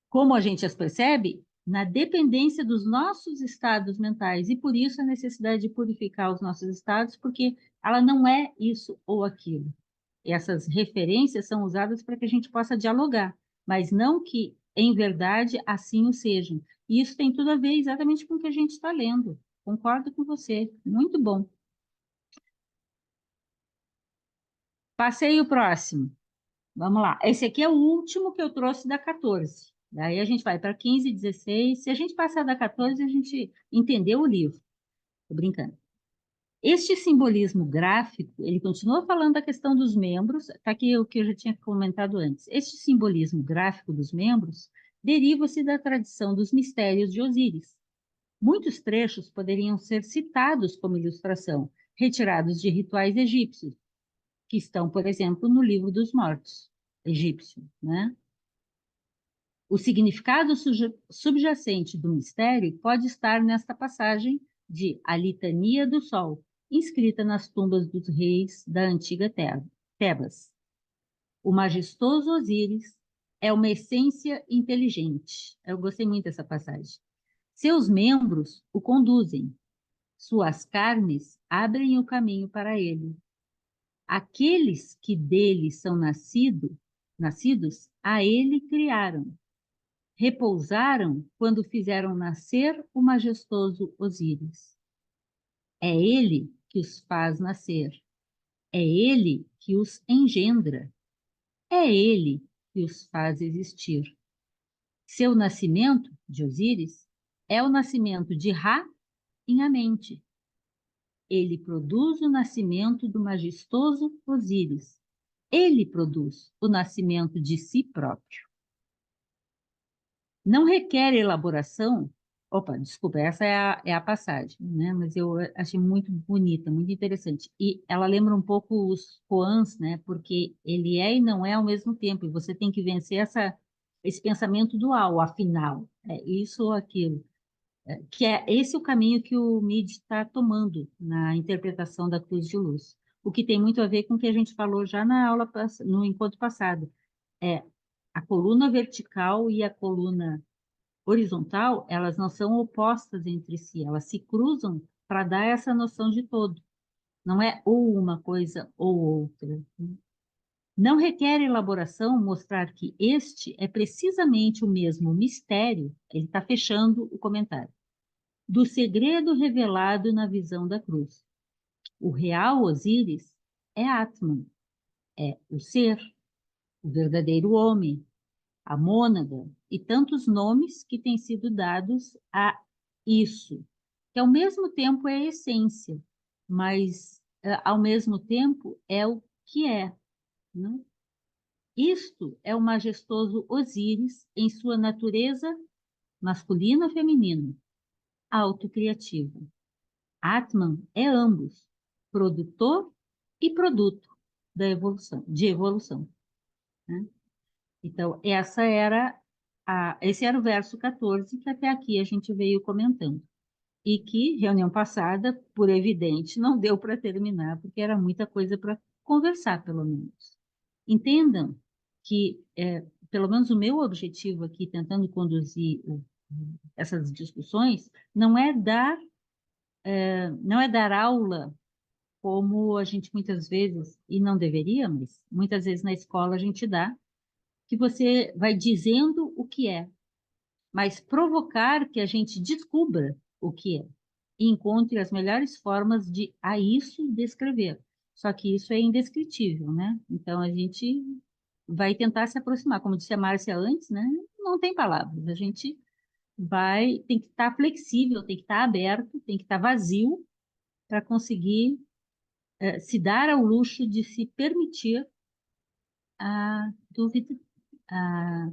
como a gente as percebe, na dependência dos nossos estados mentais, e por isso a necessidade de purificar os nossos estados, porque ela não é isso ou aquilo. Essas referências são usadas para que a gente possa dialogar, mas não que, em verdade, assim o sejam. E isso tem tudo a ver exatamente com o que a gente está lendo. Concordo com você. Muito bom. Passei o próximo. Vamos lá. Esse aqui é o último que eu trouxe da 14. Daí a gente vai para 15, 16. Se a gente passar da 14, a gente entendeu o livro. Estou brincando. Este simbolismo gráfico, ele continua falando da questão dos membros, está aqui o que eu já tinha comentado antes. Este simbolismo gráfico dos membros deriva-se da tradição dos mistérios de Osíris. Muitos trechos poderiam ser citados como ilustração, retirados de rituais egípcios, que estão, por exemplo, no livro dos mortos egípcio, né? O significado subjacente do mistério pode estar nesta passagem de A Litania do Sol, inscrita nas tumbas dos reis da antiga Tebas. O majestoso Osíris é uma essência inteligente. Eu gostei muito dessa passagem. Seus membros o conduzem, suas carnes abrem o caminho para ele. Aqueles que dele são nascidos, a ele criaram. Repousaram quando fizeram nascer o majestoso Osíris. É ele que os faz nascer. É ele que os engendra. É ele que os faz existir. Seu nascimento, de Osíris, é o nascimento de Ra em Amente. Ele produz o nascimento do majestoso Osíris. Ele produz o nascimento de si próprio. Não requer elaboração. Opa, desculpa, essa é a passagem, né? Mas eu achei muito bonita, muito interessante. E ela lembra um pouco os koans, né? Porque ele é e não é ao mesmo tempo. E você tem que vencer esse pensamento dual, afinal. É isso ou aquilo. Que é esse o caminho que o Mid está tomando na interpretação da Cruz de Luz. O que tem muito a ver com o que a gente falou já na aula, no encontro passado. É a coluna vertical e a coluna horizontal, elas não são opostas entre si, elas se cruzam para dar essa noção de todo. Não é ou uma coisa ou outra. Não requer elaboração mostrar que este é precisamente o mesmo mistério, ele está fechando o comentário, do segredo revelado na visão da cruz. O real Osíris é Atman, é o ser, o verdadeiro homem, a mônada e tantos nomes que têm sido dados a isso, que ao mesmo tempo é a essência, mas ao mesmo tempo é o que é. Né? Isto é o majestoso Osíris em sua natureza masculina ou feminina, autocriativa. Atman é ambos, produtor e produto de evolução. Né? Então, esse era o verso 14 que até aqui a gente veio comentando. E que, reunião passada, por evidente, não deu para terminar, porque era muita coisa para conversar, pelo menos. Entendam que, pelo menos o meu objetivo aqui, tentando conduzir essas discussões, não é dar aula como a gente muitas vezes, e não deveria, mas muitas vezes na escola a gente dá, que você vai dizendo o que é, mas provocar que a gente descubra o que é e encontre as melhores formas de a isso descrever. Só que isso é indescritível, né? Então a gente vai tentar se aproximar, como disse a Márcia antes, né? Não tem palavras, a gente tem que estar flexível, tem que estar aberto, tem que estar vazio para conseguir se dar ao luxo de se permitir a dúvida, a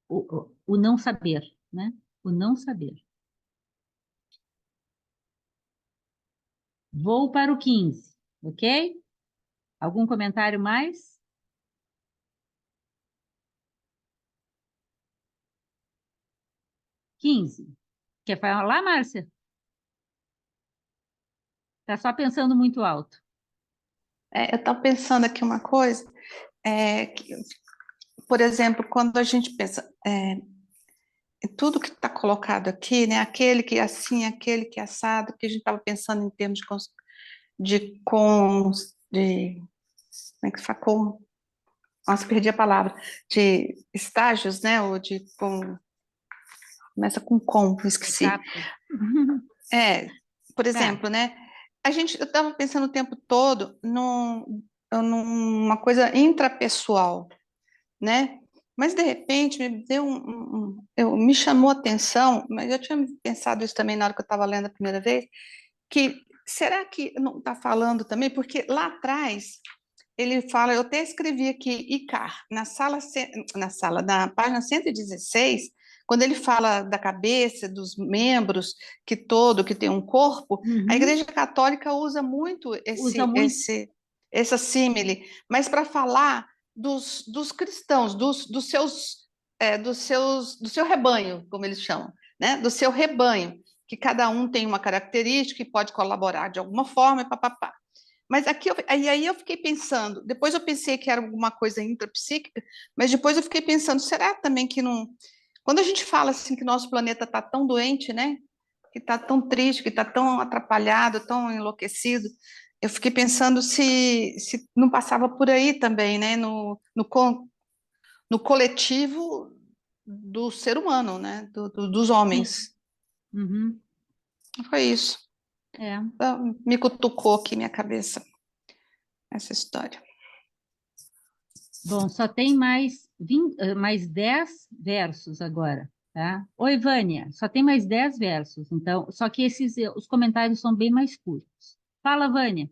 o não saber, né? O não saber. Vou para o 15, ok? Algum comentário mais? 15. Quer falar, Márcia? Está só pensando muito alto. Eu estava pensando aqui uma coisa, por exemplo, quando a gente pensa tudo que está colocado aqui, né? Aquele que é assim, aquele que é assado, que a gente estava pensando em termos de como é que fala? Nossa, perdi a palavra, de estágios, né? Ou começa com, esqueci. Por exemplo, né? Eu estava pensando o tempo todo numa coisa intrapessoal, né? Mas de repente me deu me chamou a atenção, mas eu tinha pensado isso também na hora que eu estava lendo a primeira vez, que será que não está falando também? Porque lá atrás ele fala, eu até escrevi aqui, Icar, na página 116, quando ele fala da cabeça, dos membros, que tem um corpo, a Igreja Católica usa muito essa símile, mas para falar dos cristãos, do seu rebanho, como eles chamam, né? Do seu rebanho, que cada um tem uma característica e pode colaborar de alguma forma, e papapá. Mas aí eu fiquei pensando, depois eu pensei que era alguma coisa intrapsíquica, mas depois eu fiquei pensando, será também que não, Quando a gente fala assim que nosso planeta está tão doente, né? Que está tão triste, que está tão atrapalhado, tão enlouquecido, eu fiquei pensando se não passava por aí também, né? No coletivo do ser humano, né? Dos Sim. homens. Uhum. Foi isso. É. Então, me cutucou aqui minha cabeça essa história. Bom, só tem mais 10 versos agora, tá? Oi, Vânia, só tem mais 10 versos, então, só que os comentários são bem mais curtos. Fala, Vânia.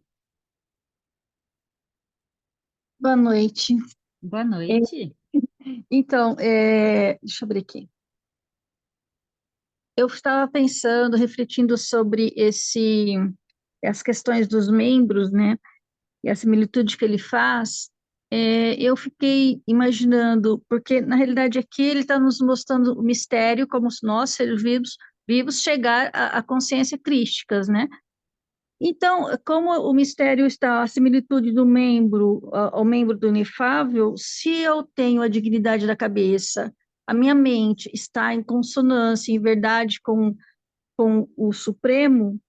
Boa noite. Boa É, noite. Então, deixa eu abrir aqui. Eu estava pensando, refletindo sobre as questões dos membros, né, e a similitude que ele faz. Eu fiquei imaginando, porque na realidade aqui ele está nos mostrando o mistério, como nós, seres vivos chegar à consciência crísticas, né? Então, como o mistério está a similitude do membro ao membro do inefável, se eu tenho a dignidade da cabeça, a minha mente está em consonância, em verdade com o Supremo,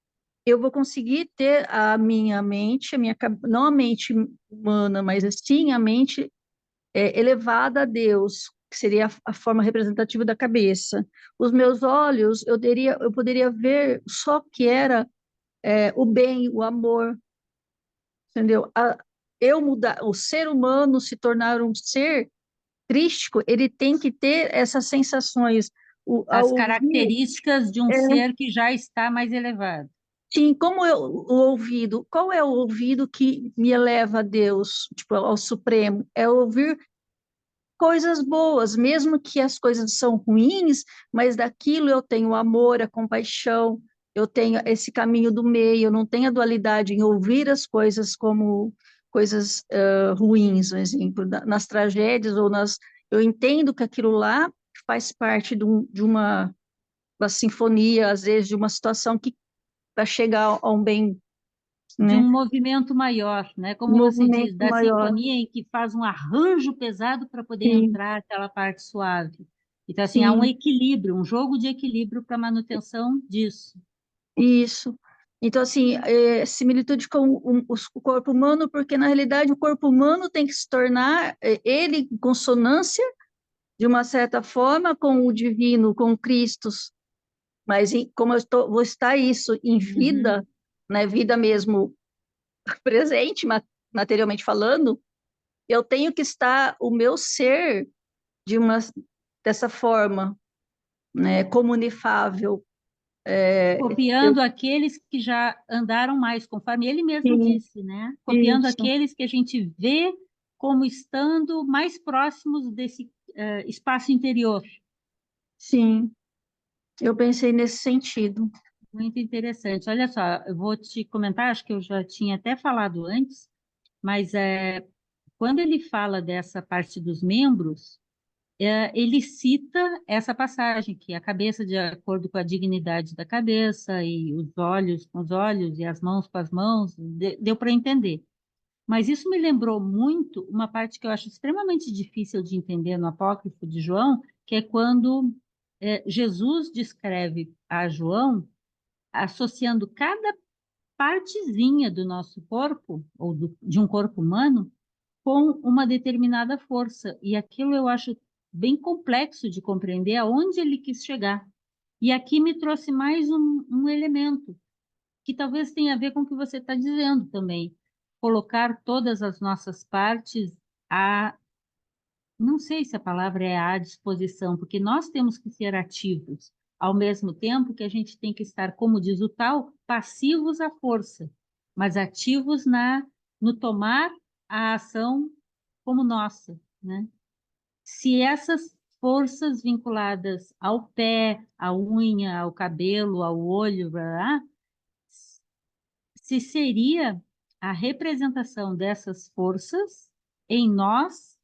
eu vou conseguir ter a minha mente, não a mente humana, mas sim a mente elevada a Deus, que seria a forma representativa da cabeça. Os meus olhos, eu poderia ver só o que era o bem, o amor, entendeu? Eu mudar, o ser humano se tornar um ser crístico, ele tem que ter essas sensações. Ao As ouvir, características de um é, ser que já está mais elevado. sim, o ouvido, qual é o ouvido que me eleva a Deus, tipo, ao Supremo? É ouvir coisas boas, mesmo que as coisas são ruins, mas daquilo eu tenho amor, a compaixão, eu tenho esse caminho do meio, eu não tenho a dualidade em ouvir as coisas como coisas ruins, por exemplo, nas tragédias eu entendo que aquilo lá faz parte de uma sinfonia, às vezes de uma situação que para chegar a um bem, De né, um movimento maior, né? um Como você movimento diz, da maior. sinfonia em que faz um arranjo pesado para poder Sim, entrar aquela parte suave. Então, assim, há um sim. equilíbrio, um jogo de equilíbrio para a manutenção disso. Isso. Então, assim, similitude com o corpo humano, porque na realidade o corpo humano tem que se tornar ele em consonância, de uma certa forma, com o divino, com Cristo. Mas como vou estar isso em Uhum. vida, né, vida mesmo presente, materialmente falando, eu tenho que estar o meu ser de dessa forma, né, comunicável. Eu Copiando aqueles que já andaram mais, conforme ele mesmo sim, disse, né? Copiando isso, aqueles que a gente vê como estando mais próximos desse espaço interior. sim. Eu pensei nesse sentido. Muito interessante. Olha só, eu vou te comentar, acho que eu já tinha até falado antes, mas quando ele fala dessa parte dos membros, ele cita essa passagem, que a cabeça de acordo com a dignidade da cabeça, e os olhos com os olhos, e as mãos com as mãos, deu para entender. Mas isso me lembrou muito uma parte que eu acho extremamente difícil de entender no Apócrifo de João, que é quando Jesus descreve a João associando cada partezinha do nosso corpo, ou de um corpo humano, com uma determinada força. E aquilo eu acho bem complexo de compreender aonde ele quis chegar. E aqui me trouxe mais um elemento, que talvez tenha a ver com o que você está dizendo também. Colocar todas as nossas partes a. Não sei se a palavra é à disposição, porque nós temos que ser ativos, ao mesmo tempo que a gente tem que estar, como diz o tal, passivos à força, mas ativos no tomar a ação como nossa, né? Se essas forças vinculadas ao pé, à unha, ao cabelo, ao olho, blá, blá, se seria a representação dessas forças em nós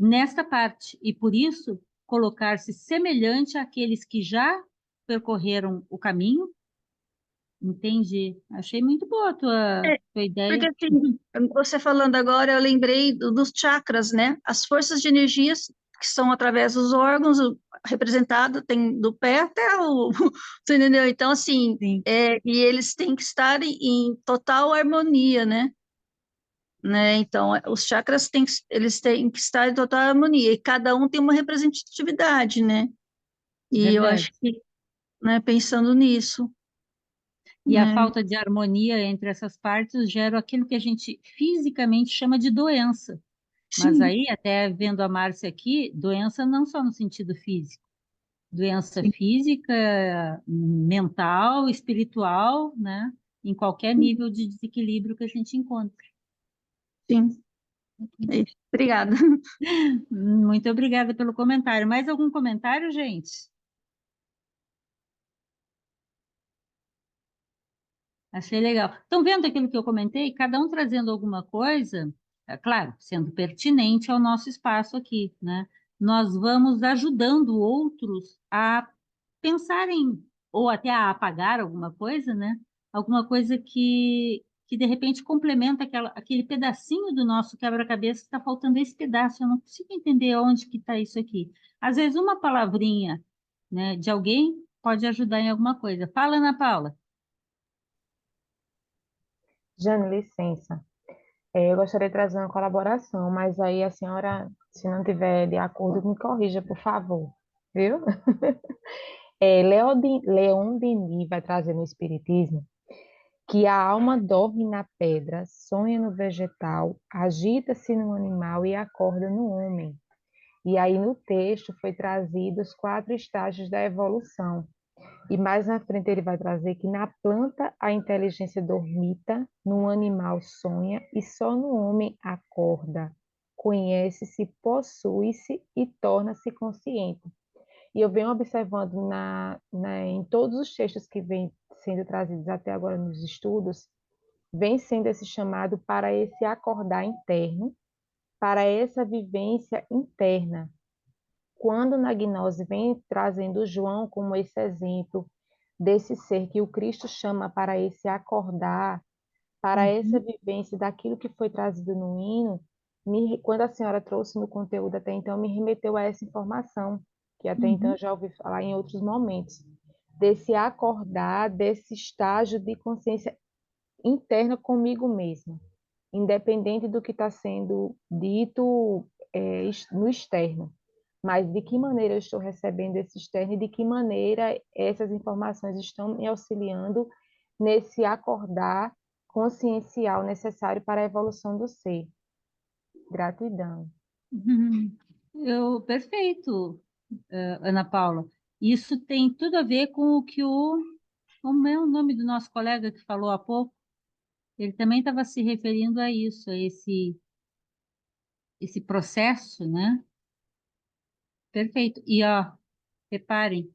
nesta parte, e por isso colocar-se semelhante àqueles que já percorreram o caminho, entende? Achei muito boa a tua Porque ideia. assim, você falando agora, eu lembrei dos chakras, né? As forças de energias que são através dos órgãos, representado tem do pé até o, você entendeu? Então, assim, Sim. e eles têm que estar em total harmonia, né? Então, os chakras eles têm que estar em total harmonia, e cada um tem uma representatividade, né? E eu Verdade. acho que, né, pensando nisso, E a né? falta de harmonia entre essas partes gera aquilo que a gente fisicamente chama de doença. Mas Sim, aí, até vendo a Márcia aqui, doença não só no sentido físico, doença sim, física, mental, espiritual, né? Em qualquer nível de desequilíbrio que a gente encontre. sim. É isso. Obrigada. Muito obrigada pelo comentário. Mais algum comentário, gente? Achei legal. Estão vendo aquilo que eu comentei? Cada um trazendo alguma coisa, é claro, sendo pertinente ao nosso espaço aqui, né? Nós vamos ajudando outros a pensarem, ou até a apagar alguma coisa, né? Alguma coisa que de repente complementa aquele pedacinho do nosso quebra-cabeça que está faltando esse pedaço. Eu não consigo entender onde que está isso aqui. Às vezes uma palavrinha, né, de alguém pode ajudar em alguma coisa. Fala, Ana Paula. Jane, licença. Eu gostaria de trazer uma colaboração, mas aí a senhora, se não tiver de acordo, me corrija, por favor. Viu? Leon Denis vai trazer no Espiritismo que a alma dorme na pedra, sonha no vegetal, agita-se no animal e acorda no homem. E aí no texto foi trazido os 4 estágios da evolução. E mais na frente ele vai trazer que na planta a inteligência dormita, no animal sonha e só no homem acorda, conhece-se, possui-se e torna-se consciente. E eu venho observando em todos os textos que vêm sendo trazidos até agora nos estudos, vem sendo esse chamado para esse acordar interno, para essa vivência interna. Quando na gnose vem trazendo João como esse exemplo desse ser que o Cristo chama para esse acordar, para essa Uhum, vivência daquilo que foi trazido no hino, quando a senhora trouxe no conteúdo até então, me remeteu a essa informação, que até então uhum. eu já ouvi falar em outros momentos, desse acordar, desse estágio de consciência interna comigo mesma, independente do que está sendo dito no externo, mas de que maneira eu estou recebendo esse externo e de que maneira essas informações estão me auxiliando nesse acordar consciencial necessário para a evolução do ser. Gratidão. Uhum. Perfeito, Ana Paula. Isso tem tudo a ver com como é o nome do nosso colega que falou há pouco? Ele também estava se referindo a isso, a esse processo, né? Perfeito. E, ó, reparem,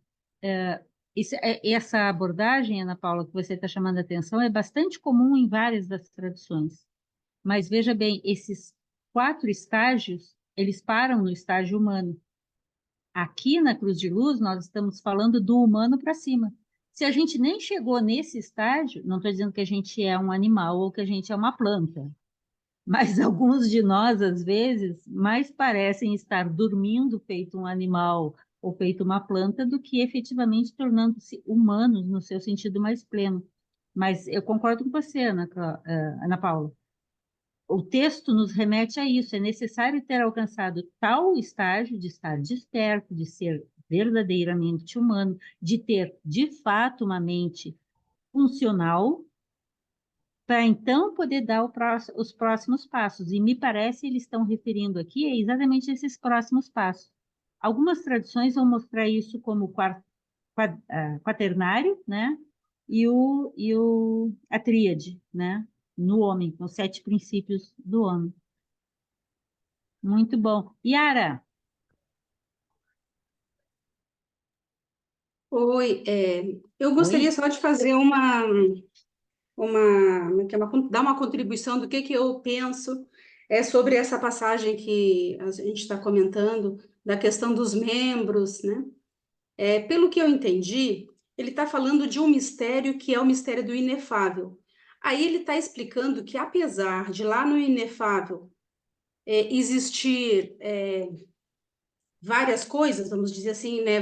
essa abordagem, Ana Paula, que você está chamando a atenção, é bastante comum em várias das traduções. Mas veja bem, esses 4 estágios, eles param no estágio humano. Aqui na Cruz de Luz, nós estamos falando do humano para cima. Se a gente nem chegou nesse estágio, não estou dizendo que a gente é um animal ou que a gente é uma planta, mas alguns de nós, às vezes, mais parecem estar dormindo feito um animal ou feito uma planta do que efetivamente tornando-se humanos no seu sentido mais pleno. Mas eu concordo com você, Ana Paula. O texto nos remete a isso. É necessário ter alcançado tal estágio de estar desperto, de ser verdadeiramente humano, de ter, de fato, uma mente funcional, para então poder dar os próximos passos. E me parece eles estão referindo aqui a exatamente esses próximos passos. Algumas tradições vão mostrar isso como quaternário, né? A tríade, né? No homem, com os 7 princípios do homem. Muito bom. Yara, Oi, eu oi? gostaria só de fazer dar uma contribuição do que eu penso sobre essa passagem que a gente está comentando, da questão dos membros, né? Pelo que eu entendi, ele está falando de um mistério que é o mistério do inefável. Aí ele está explicando que, apesar de lá no inefável existir várias coisas, vamos dizer assim, né?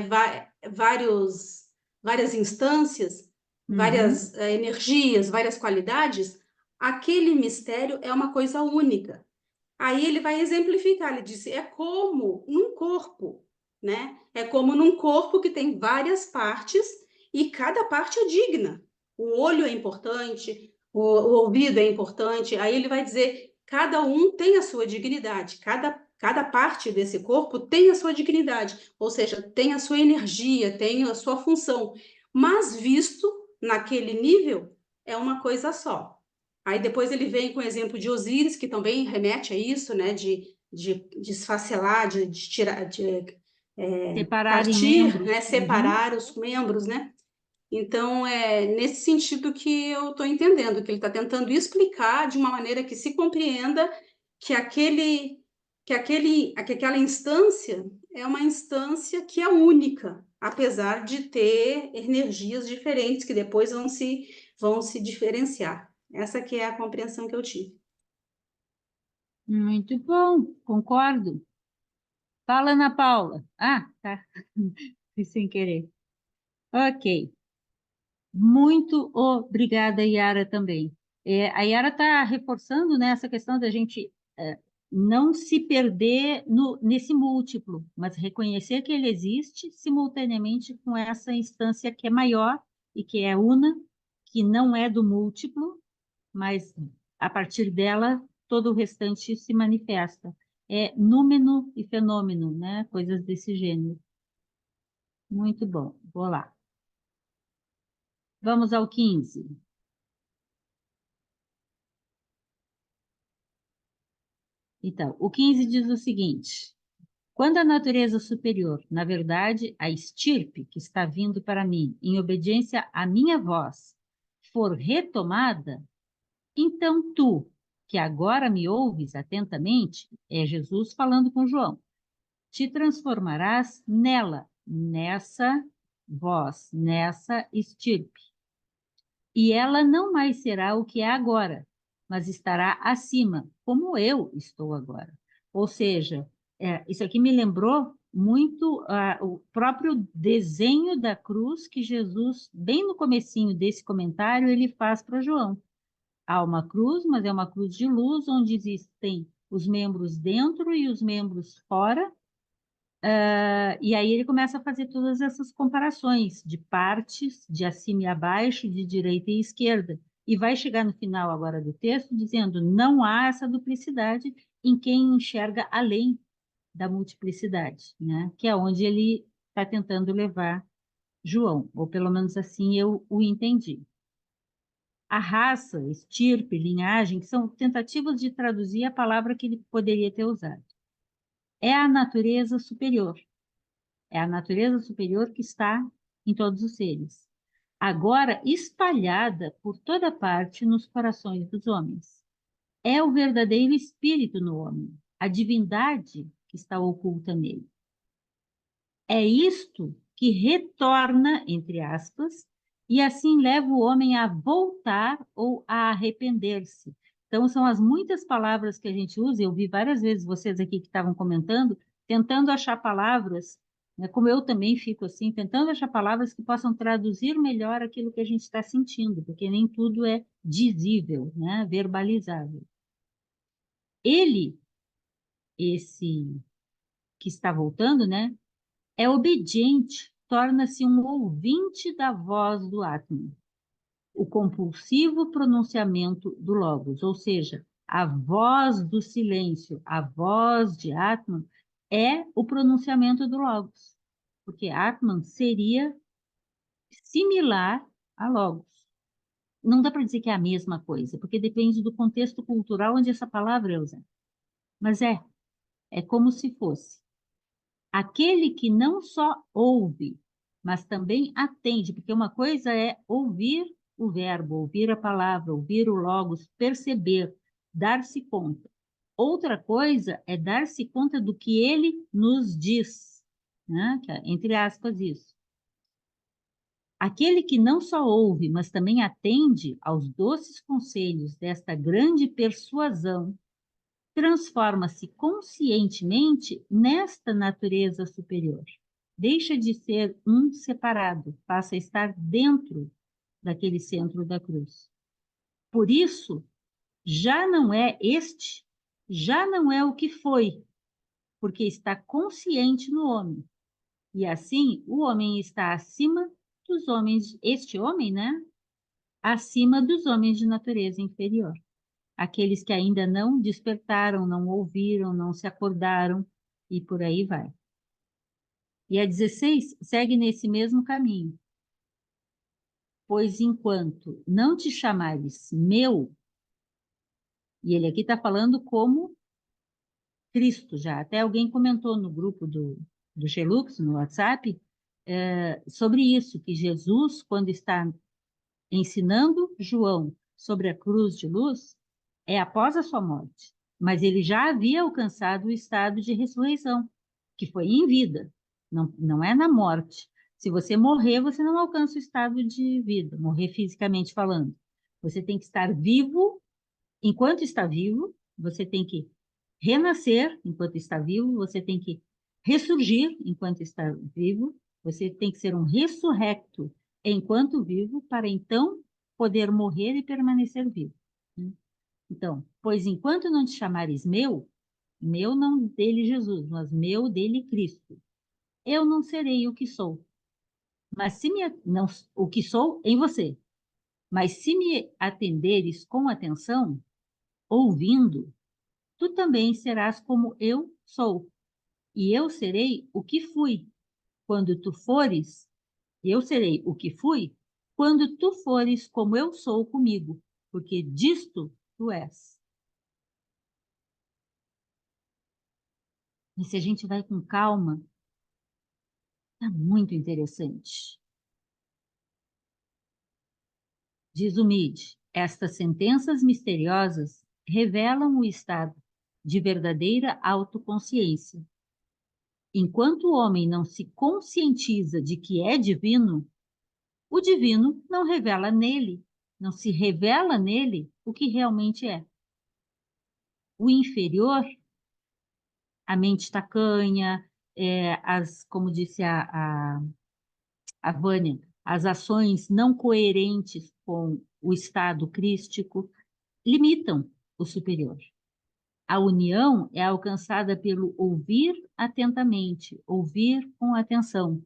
Várias instâncias, várias energias, várias qualidades, aquele mistério é uma coisa única. Aí ele vai exemplificar, ele disse, é como num corpo, né? É como num corpo que tem várias partes e cada parte é digna. O olho é importante, o ouvido é importante. Aí ele vai dizer, cada um tem a sua dignidade, cada parte desse corpo tem a sua dignidade, ou seja, tem a sua energia, tem a sua função. Mas visto naquele nível, é uma coisa só. Aí depois ele vem com o exemplo de Osíris, que também remete a isso, né? De esfacelar, de tirar, Separar em partir, né? membros. Separar os membros, né? Então, é nesse sentido que eu estou entendendo, que ele está tentando explicar de uma maneira que se compreenda que aquela instância é uma instância que é única, apesar de ter energias diferentes que depois vão se diferenciar. Essa que é a compreensão que eu tive. Muito bom, concordo. Fala, Ana Paula. Ah, tá. Fiz sem querer. Ok. Muito obrigada, Yara, também. A Yara está reforçando, né, essa questão da gente não se perder nesse múltiplo, mas reconhecer que ele existe simultaneamente com essa instância que é maior e que é una, que não é do múltiplo, mas a partir dela todo o restante se manifesta. É númeno e fenômeno, né? Coisas desse gênero. Muito bom. Vou lá. Vamos ao 15. Então, o 15 diz o seguinte: quando a natureza superior, na verdade, a estirpe que está vindo para mim, em obediência à minha voz, for retomada, então tu, que agora me ouves atentamente, é Jesus falando com João, te transformarás nela, nessa voz, nessa estirpe. E ela não mais será o que é agora, mas estará acima, como eu estou agora. Ou seja, isso aqui me lembrou muito o próprio desenho da cruz que Jesus, bem no comecinho desse comentário, ele faz para João. Há uma cruz, mas é uma cruz de luz, onde existem os membros dentro e os membros fora, e aí ele começa a fazer todas essas comparações de partes, de acima e abaixo, de direita e esquerda. E vai chegar no final agora do texto dizendo, não há essa duplicidade em quem enxerga além da multiplicidade, né? Que é onde ele está tentando levar João, ou pelo menos assim eu o entendi. A raça, estirpe, linhagem, que são tentativas de traduzir a palavra que ele poderia ter usado. É a natureza superior. É a natureza superior que está em todos os seres, agora espalhada por toda parte nos corações dos homens. É o verdadeiro espírito no homem, a divindade que está oculta nele. É isto que retorna, entre aspas, e assim leva o homem a voltar ou a arrepender-se. Então, são as muitas palavras que a gente usa, eu vi várias vezes vocês aqui que estavam comentando, tentando achar palavras, né, como eu também fico assim, tentando achar palavras que possam traduzir melhor aquilo que a gente está sentindo, porque nem tudo é dizível, né, verbalizável. Ele, esse que está voltando, né, é obediente, torna-se um ouvinte da voz do Atman, o compulsivo pronunciamento do Logos, ou seja, a voz do silêncio, a voz de Atman é o pronunciamento do Logos, porque Atman seria similar a Logos. Não dá para dizer que é a mesma coisa, porque depende do contexto cultural onde essa palavra é usada. Mas é como se fosse. Aquele que não só ouve, mas também atende, porque uma coisa é ouvir o verbo, ouvir a palavra, ouvir o logos, perceber, dar-se conta. Outra coisa é dar-se conta do que ele nos diz, né? Entre aspas, isso. Aquele que não só ouve, mas também atende aos doces conselhos desta grande persuasão, transforma-se conscientemente nesta natureza superior. Deixa de ser um separado, passa a estar dentro daquele centro da cruz. Por isso, já não é este, já não é o que foi, porque está consciente no homem. E assim, o homem está acima dos homens, este homem, né? Acima dos homens de natureza inferior. Aqueles que ainda não despertaram, não ouviram, não se acordaram, e por aí vai. E a 16 segue nesse mesmo caminho. Pois enquanto não te chamares meu, e ele aqui está falando como Cristo já. Até alguém comentou no grupo do Shelux, no WhatsApp, sobre isso, que Jesus, quando está ensinando João sobre a cruz de luz, é após a sua morte. Mas ele já havia alcançado o estado de ressurreição, que foi em vida, não é na morte. Se você morrer, você não alcança o estado de vida, morrer fisicamente falando. Você tem que estar vivo, enquanto está vivo, você tem que renascer enquanto está vivo, você tem que ressurgir enquanto está vivo, você tem que ser um ressurrecto enquanto vivo, para então poder morrer e permanecer vivo. Então, pois enquanto não te chamares meu, meu não dele Jesus, mas meu dele Cristo, eu não serei o que sou. Mas se me não o que sou em você, mas se me atenderes com atenção, ouvindo, tu também serás como eu sou, e eu serei o que fui. Quando tu fores, eu serei o que fui, quando tu fores como eu sou comigo, porque disto tu és. E se a gente vai com calma, é muito interessante. Diz o Mid, estas sentenças misteriosas revelam o estado de verdadeira autoconsciência. Enquanto o homem não se conscientiza de que é divino, o divino não revela nele, não se revela nele o que realmente é. O inferior, a mente tacanha, como disse a Vânia, as ações não coerentes com o estado crístico, limitam o superior. A união é alcançada pelo ouvir atentamente, ouvir com atenção.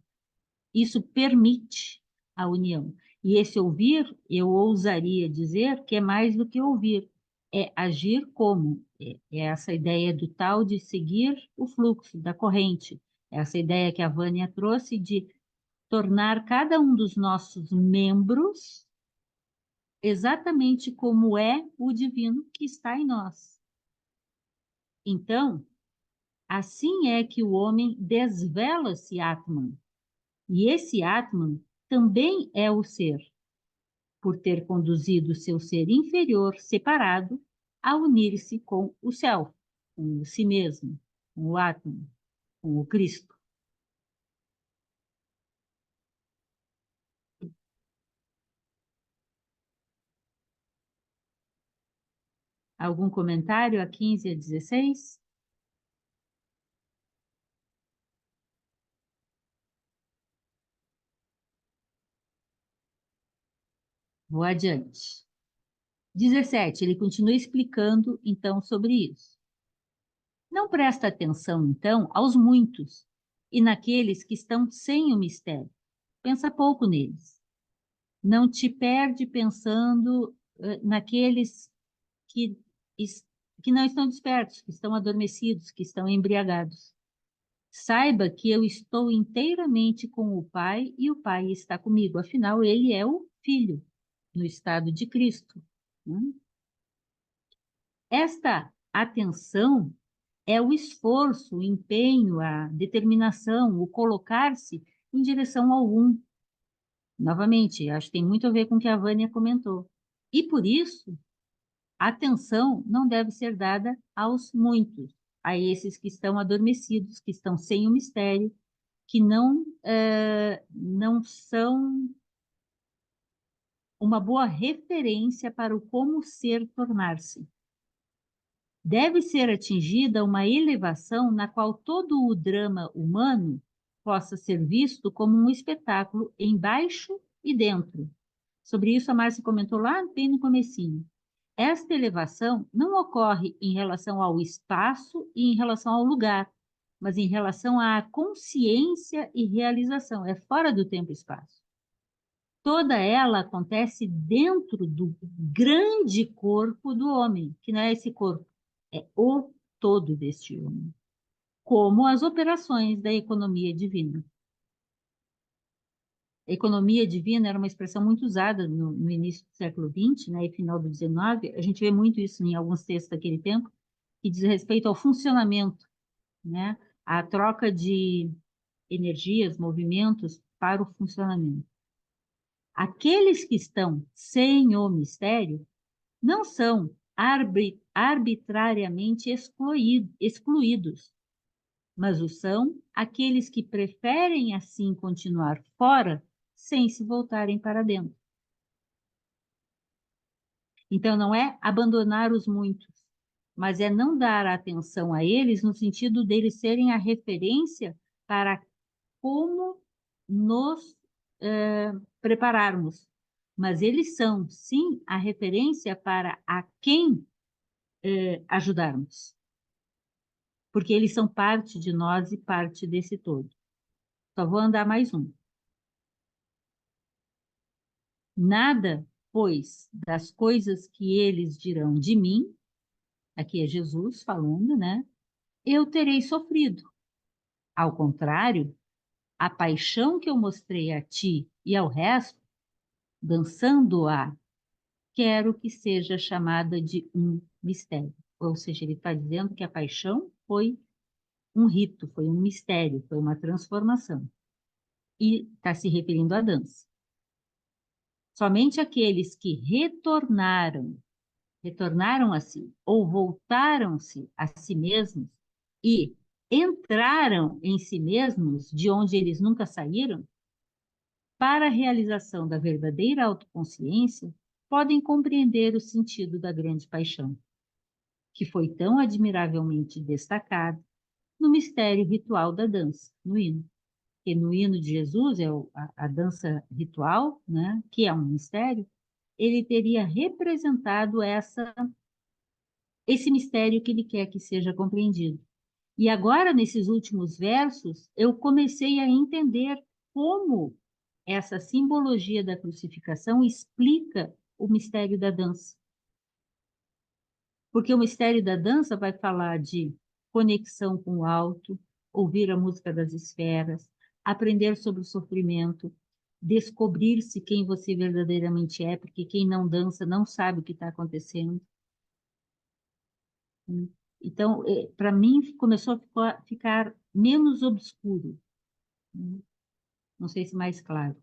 Isso permite a união. E esse ouvir, eu ousaria dizer que é mais do que ouvir, é agir como. É essa ideia do tal de seguir o fluxo da corrente. Essa ideia que a Vânia trouxe de tornar cada um dos nossos membros exatamente como é o divino que está em nós. Então, assim é que o homem desvela-se Atman. E esse Atman também é o ser, por ter conduzido seu ser inferior separado a unir-se com o Self, com o si mesmo, com o Atman, com o Cristo. Algum comentário a 15 e a 16? Vou adiante. 17, ele continua explicando, então, sobre isso. Não presta atenção, então, aos muitos e naqueles que estão sem o mistério. Pensa pouco neles. Não te perde pensando naqueles que, que não estão despertos, que estão adormecidos, que estão embriagados. Saiba que eu estou inteiramente com o Pai e o Pai está comigo. Afinal, ele é o Filho, no estado de Cristo. Esta atenção é o esforço, o empenho, a determinação, o colocar-se em direção ao um. Novamente, acho que tem muito a ver com o que a Vânia comentou. E por isso, a atenção não deve ser dada aos muitos, a esses que estão adormecidos, que estão sem o mistério, que não são uma boa referência para o como ser tornar-se. deve ser atingida uma elevação na qual todo o drama humano possa ser visto como um espetáculo embaixo e dentro. Sobre isso, a Márcia comentou lá bem no comecinho. Esta elevação não ocorre em relação ao espaço e em relação ao lugar, mas em relação à consciência e realização. É fora do tempo e espaço. Toda ela acontece dentro do grande corpo do homem, que não é esse corpo, é o todo deste homem, como as operações da economia divina. A economia divina era uma expressão muito usada no início do século XX, né, e final do XIX. A gente vê muito isso em alguns textos daquele tempo, que diz respeito ao funcionamento, né, à troca de energias, movimentos para o funcionamento. Aqueles que estão sem o mistério não são arbitrariamente excluídos, mas o são aqueles que preferem assim continuar fora sem se voltarem para dentro. Então, não é abandonar os muitos, mas é não dar atenção a eles no sentido deles serem a referência para como nos prepararmos. Mas eles são, sim, a referência para a quem ajudarmos. Porque eles são parte de nós e parte desse todo. Só vou andar mais um. Nada, pois, das coisas que eles dirão de mim, aqui é Jesus falando, né? Eu terei sofrido. Ao contrário, a paixão que eu mostrei a ti e ao resto, dançando-a, quero que seja chamada de um mistério. Ou seja, ele está dizendo que a paixão foi um rito, foi um mistério, foi uma transformação. E está se referindo à dança. Somente aqueles que retornaram a si, ou voltaram-se a si mesmos e entraram em si mesmos, de onde eles nunca saíram, para a realização da verdadeira autoconsciência, podem compreender o sentido da grande paixão, que foi tão admiravelmente destacado no mistério ritual da dança, no hino. Que no hino de Jesus, é a dança ritual, né, que é um mistério, ele teria representado esse mistério que ele quer que seja compreendido. E agora, nesses últimos versos, eu comecei a entender como essa simbologia da crucificação explica o mistério da dança. Porque o mistério da dança vai falar de conexão com o alto, ouvir a música das esferas, aprender sobre o sofrimento, descobrir-se quem você verdadeiramente é, porque quem não dança não sabe o que está acontecendo. Então, para mim, começou a ficar menos obscuro. Não sei se mais claro.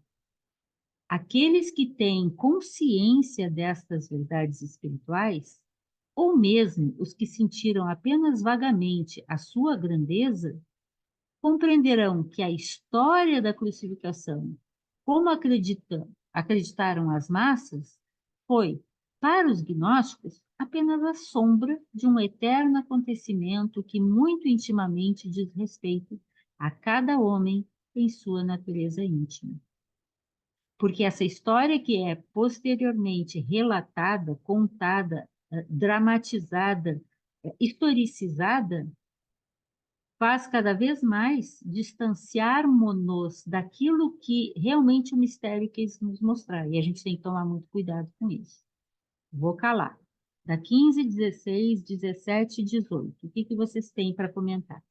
Aqueles que têm consciência destas verdades espirituais, ou mesmo os que sentiram apenas vagamente a sua grandeza, compreenderão que a história da crucificação, como acreditaram as massas, foi, para os gnósticos, apenas a sombra de um eterno acontecimento que muito intimamente diz respeito a cada homem em sua natureza íntima. Porque essa história que é posteriormente relatada, contada, dramatizada, historicizada, faz cada vez mais distanciarmos-nos daquilo que realmente o mistério quis nos mostrar. E a gente tem que tomar muito cuidado com isso. Vou calar. Da 15, 16, 17 e 18. O que vocês têm para comentar?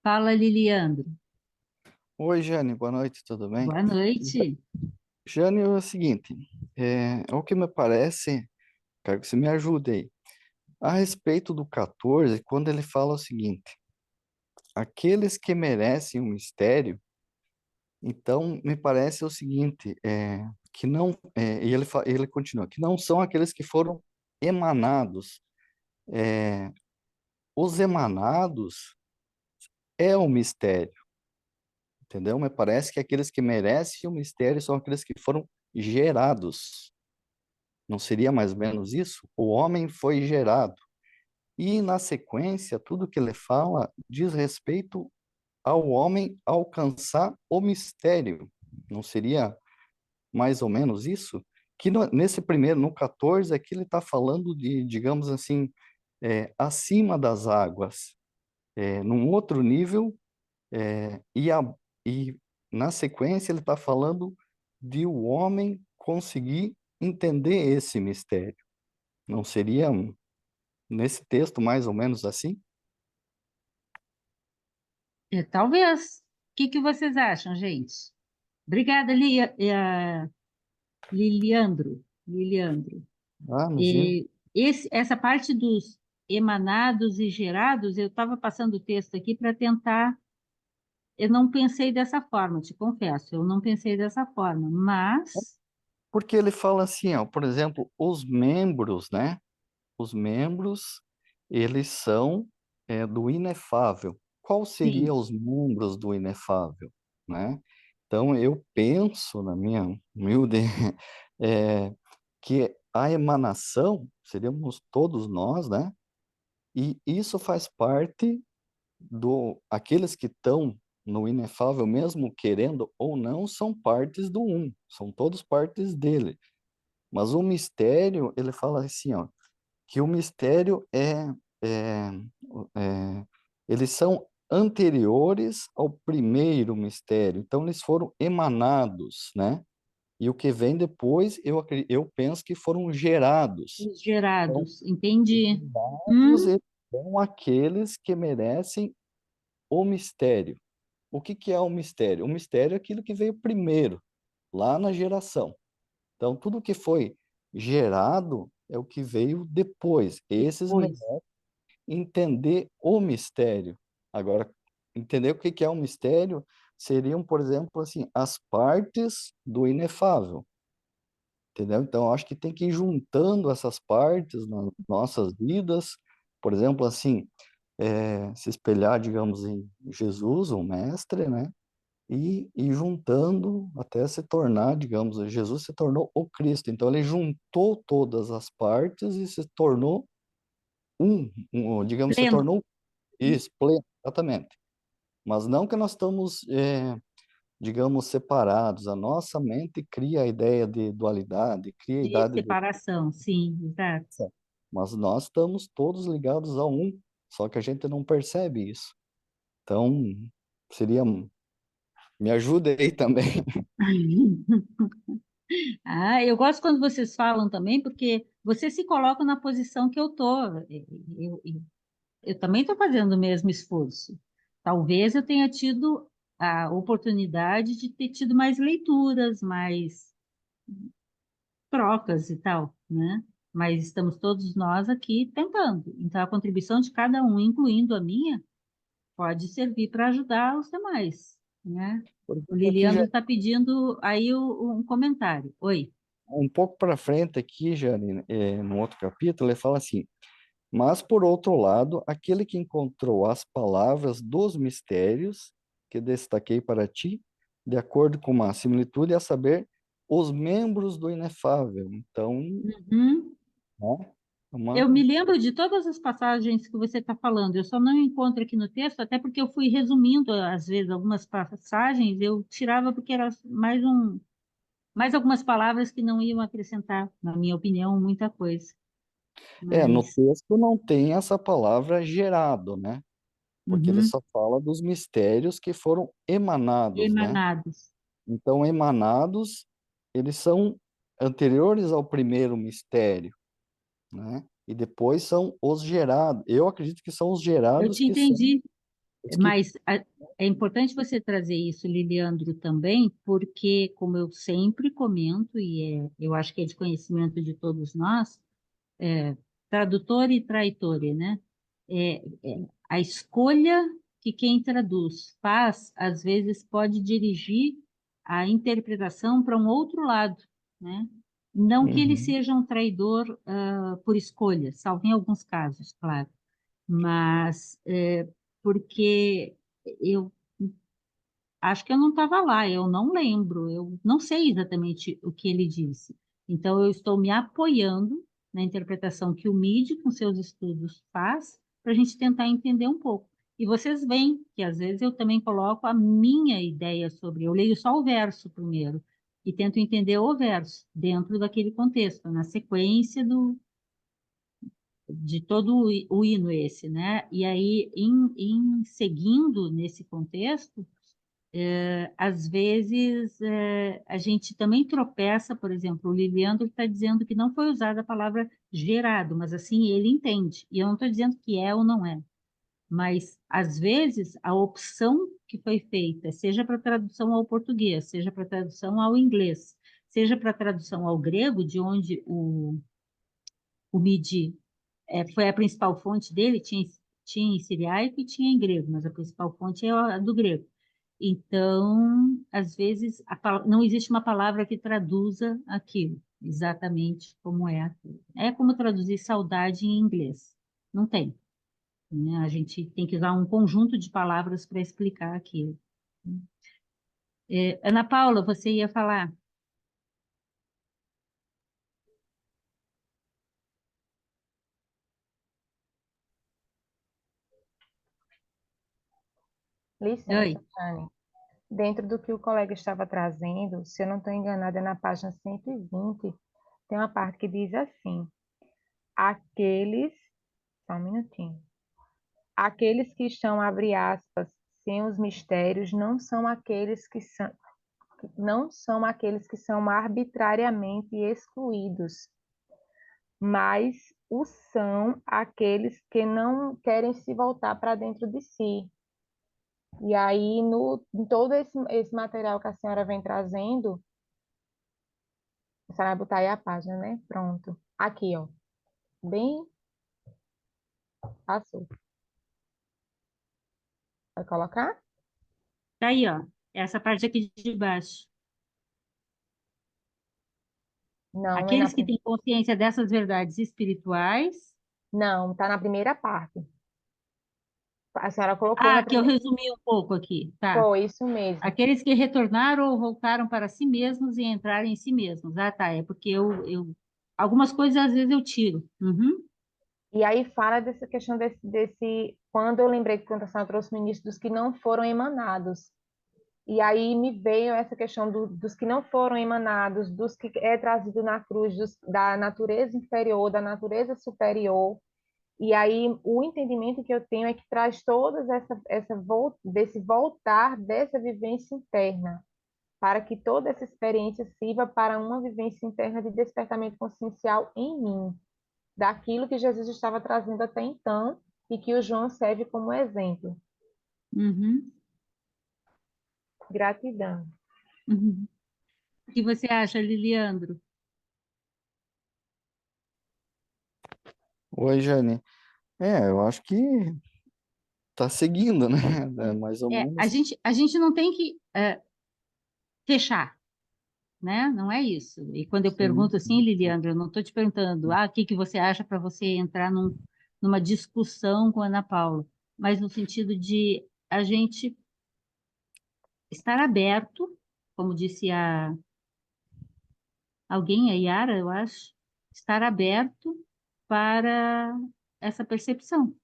Fala, Liliandro. Oi, Jane, boa noite, tudo bem? Boa noite. Jane, é o seguinte, o que me parece, quero que você me ajude aí, a respeito do 14, quando ele fala o seguinte, aqueles que merecem o mistério, então me parece o seguinte, que não, e ele continua, que não são aqueles que foram emanados, os emanados é o mistério, entendeu? Me parece que aqueles que merecem o mistério são aqueles que foram gerados. Não seria mais ou menos isso? O homem foi gerado. E, na sequência, tudo que ele fala diz respeito ao homem alcançar o mistério. Não seria mais ou menos isso? Que nesse primeiro, no 14, aqui ele está falando de, digamos assim, acima das águas, num outro nível, é, e, a, e na sequência ele está falando de o homem conseguir entender esse mistério. Não seria nesse texto mais ou menos assim? Talvez. O que que vocês acham, gente? Obrigada, Liliandro. Liliandro. Ah, imagina. Essa parte dos emanados e gerados, eu estava passando o texto aqui para tentar. Eu não pensei dessa forma, te confesso, eu não pensei dessa forma, mas Porque ele fala assim, ó, por exemplo, os membros, né? Os membros, eles são do inefável. Qual sim, seriam os membros do inefável, né? Então, eu penso, na minha humilde, eh, que a emanação seríamos todos nós, né? E isso faz parte aqueles que estão no inefável, mesmo querendo ou não, são partes do um, são todos partes dele. Mas o mistério, ele fala assim, ó, que o mistério é, eles são anteriores ao primeiro mistério, então eles foram emanados, né? E o que vem depois, eu penso que foram gerados. os Então, gerados, os entendi. gerados, Hum, eles são aqueles que merecem o mistério. O que que é o mistério? O mistério é aquilo que veio primeiro, lá na geração. Então, tudo que foi gerado é o que veio depois. Esses depois. entender o mistério. Agora, entender o que que é um mistério seriam, por exemplo, assim, as partes do inefável, entendeu? Então, eu acho que tem que ir juntando essas partes nas nossas vidas, por exemplo, assim, se espelhar, digamos, em Jesus, o mestre, né? E juntando até se tornar, digamos, Jesus se tornou o Cristo. Então, ele juntou todas as partes e se tornou digamos, se Pleno. tornou isso, pleno, exatamente. Mas não que nós estamos, digamos, separados. A nossa mente cria a ideia de dualidade, cria a De ideia de... separação, sim, exato. Mas nós estamos todos ligados a um, só que a gente não percebe isso. Então, seria... Me ajuda aí também. Ah, eu gosto quando vocês falam também, porque você se coloca na posição que eu estou. Eu também estou fazendo o mesmo esforço. Talvez eu tenha tido a oportunidade de ter tido mais leituras, mais trocas e tal, né? Mas estamos todos nós aqui tentando. Então, a contribuição de cada um, incluindo a minha, pode servir para ajudar os demais, né? Por O exemplo, aqui já Liliandro está pedindo aí um comentário. Oi. um pouco para frente aqui, Janine, no outro capítulo, ele fala assim: mas, por outro lado, aquele que encontrou as palavras dos mistérios que destaquei para ti, de acordo com uma similitude, a saber, os membros do inefável. Então, Uhum. né, Eu uma... me lembro de todas as passagens que você está falando, eu só não encontro aqui no texto, até porque eu fui resumindo, às vezes, algumas passagens, eu tirava porque era mais algumas palavras que não iam acrescentar, na minha opinião, muita coisa. No Mas, texto não tem essa palavra gerado, né? Porque ele uhum, só fala dos mistérios que foram emanados, né? emanados. Então, emanados, eles são anteriores ao primeiro mistério, né? E depois são os gerados. Eu acredito que são os Eu gerados te que são entendi, os que... mas é importante você trazer isso, Liliandro, também, porque, como eu sempre comento, eu acho que é de conhecimento de todos nós, tradutor e traitore, né? A escolha que quem traduz faz, às vezes, pode dirigir a interpretação para um outro lado, né? Não que ele Uhum. seja um traidor, por escolha, salvo em alguns casos, claro, mas porque eu acho que eu não estava lá, eu não lembro, eu não sei exatamente o que ele disse. Então, eu estou me apoiando na interpretação que o MIDI, com seus estudos, faz, para a gente tentar entender um pouco. E vocês veem que, às vezes, eu também coloco a minha ideia sobre. Eu leio só o verso primeiro e tento entender o verso dentro daquele contexto, na sequência de todo o hino esse, né? E aí, em seguindo nesse contexto, às vezes a gente também tropeça, por exemplo, o Liliandro está dizendo que não foi usada a palavra gerado, mas assim ele entende. E eu não estou dizendo que é ou não é, mas às vezes a opção que foi feita, seja para tradução ao português, seja para tradução ao inglês, seja para tradução ao grego, de onde o MIDI foi a principal fonte dele, tinha em siriaico e tinha em grego, mas a principal fonte é a do grego. Então, às vezes, não existe uma palavra que traduza aquilo, exatamente como é aquilo. É como traduzir saudade em inglês. Não tem, né? A gente tem que usar um conjunto de palavras para explicar aquilo. Ana Paula, você ia falar? Oi. Licença, Tânia. Dentro do que o colega estava trazendo, se eu não estou enganada, é na página 120, tem uma parte que diz assim: aqueles, só um minutinho, aqueles que estão, abre aspas, sem os mistérios, não são aqueles que são arbitrariamente excluídos, mas são aqueles que não querem se voltar para dentro de si. E aí, em todo esse material que a senhora vem trazendo, a senhora vai botar aí a página, né? Pronto. Aqui, ó. Bem, passou. Vai colocar? Tá aí, ó. Essa parte aqui de baixo. Não, Aqueles que têm consciência dessas verdades espirituais. não, tá na primeira parte. A senhora colocou na Que eu primeira. resumi um pouco aqui, tá? Foi isso mesmo. Aqueles que retornaram ou voltaram para si mesmos e entraram em si mesmos. Tá, é porque algumas coisas às vezes eu tiro. Uhum. E aí fala dessa questão quando eu lembrei que quando a senhora trouxe no início dos que não foram emanados. E aí me veio essa questão dos que não foram emanados, dos que é trazido na cruz, da natureza inferior, da natureza superior. E aí o entendimento que eu tenho é que traz todas desse voltar dessa vivência interna, para que toda essa experiência sirva para uma vivência interna de despertamento consciencial em mim, daquilo que Jesus estava trazendo até então e que o João serve como exemplo. Uhum. Gratidão. Uhum. O que você acha, Liliandro? Oi, Jane. Eu acho que tá seguindo, né? É mais ou A menos. gente, a gente não tem que fechar, né? Não é isso. E quando eu Sim, pergunto assim, Liliandro, eu não estou te perguntando, o que que você acha para você entrar numa discussão com a Ana Paula, mas no sentido de a gente estar aberto, como disse alguém, a Yara, eu acho, estar aberto para essa percepção,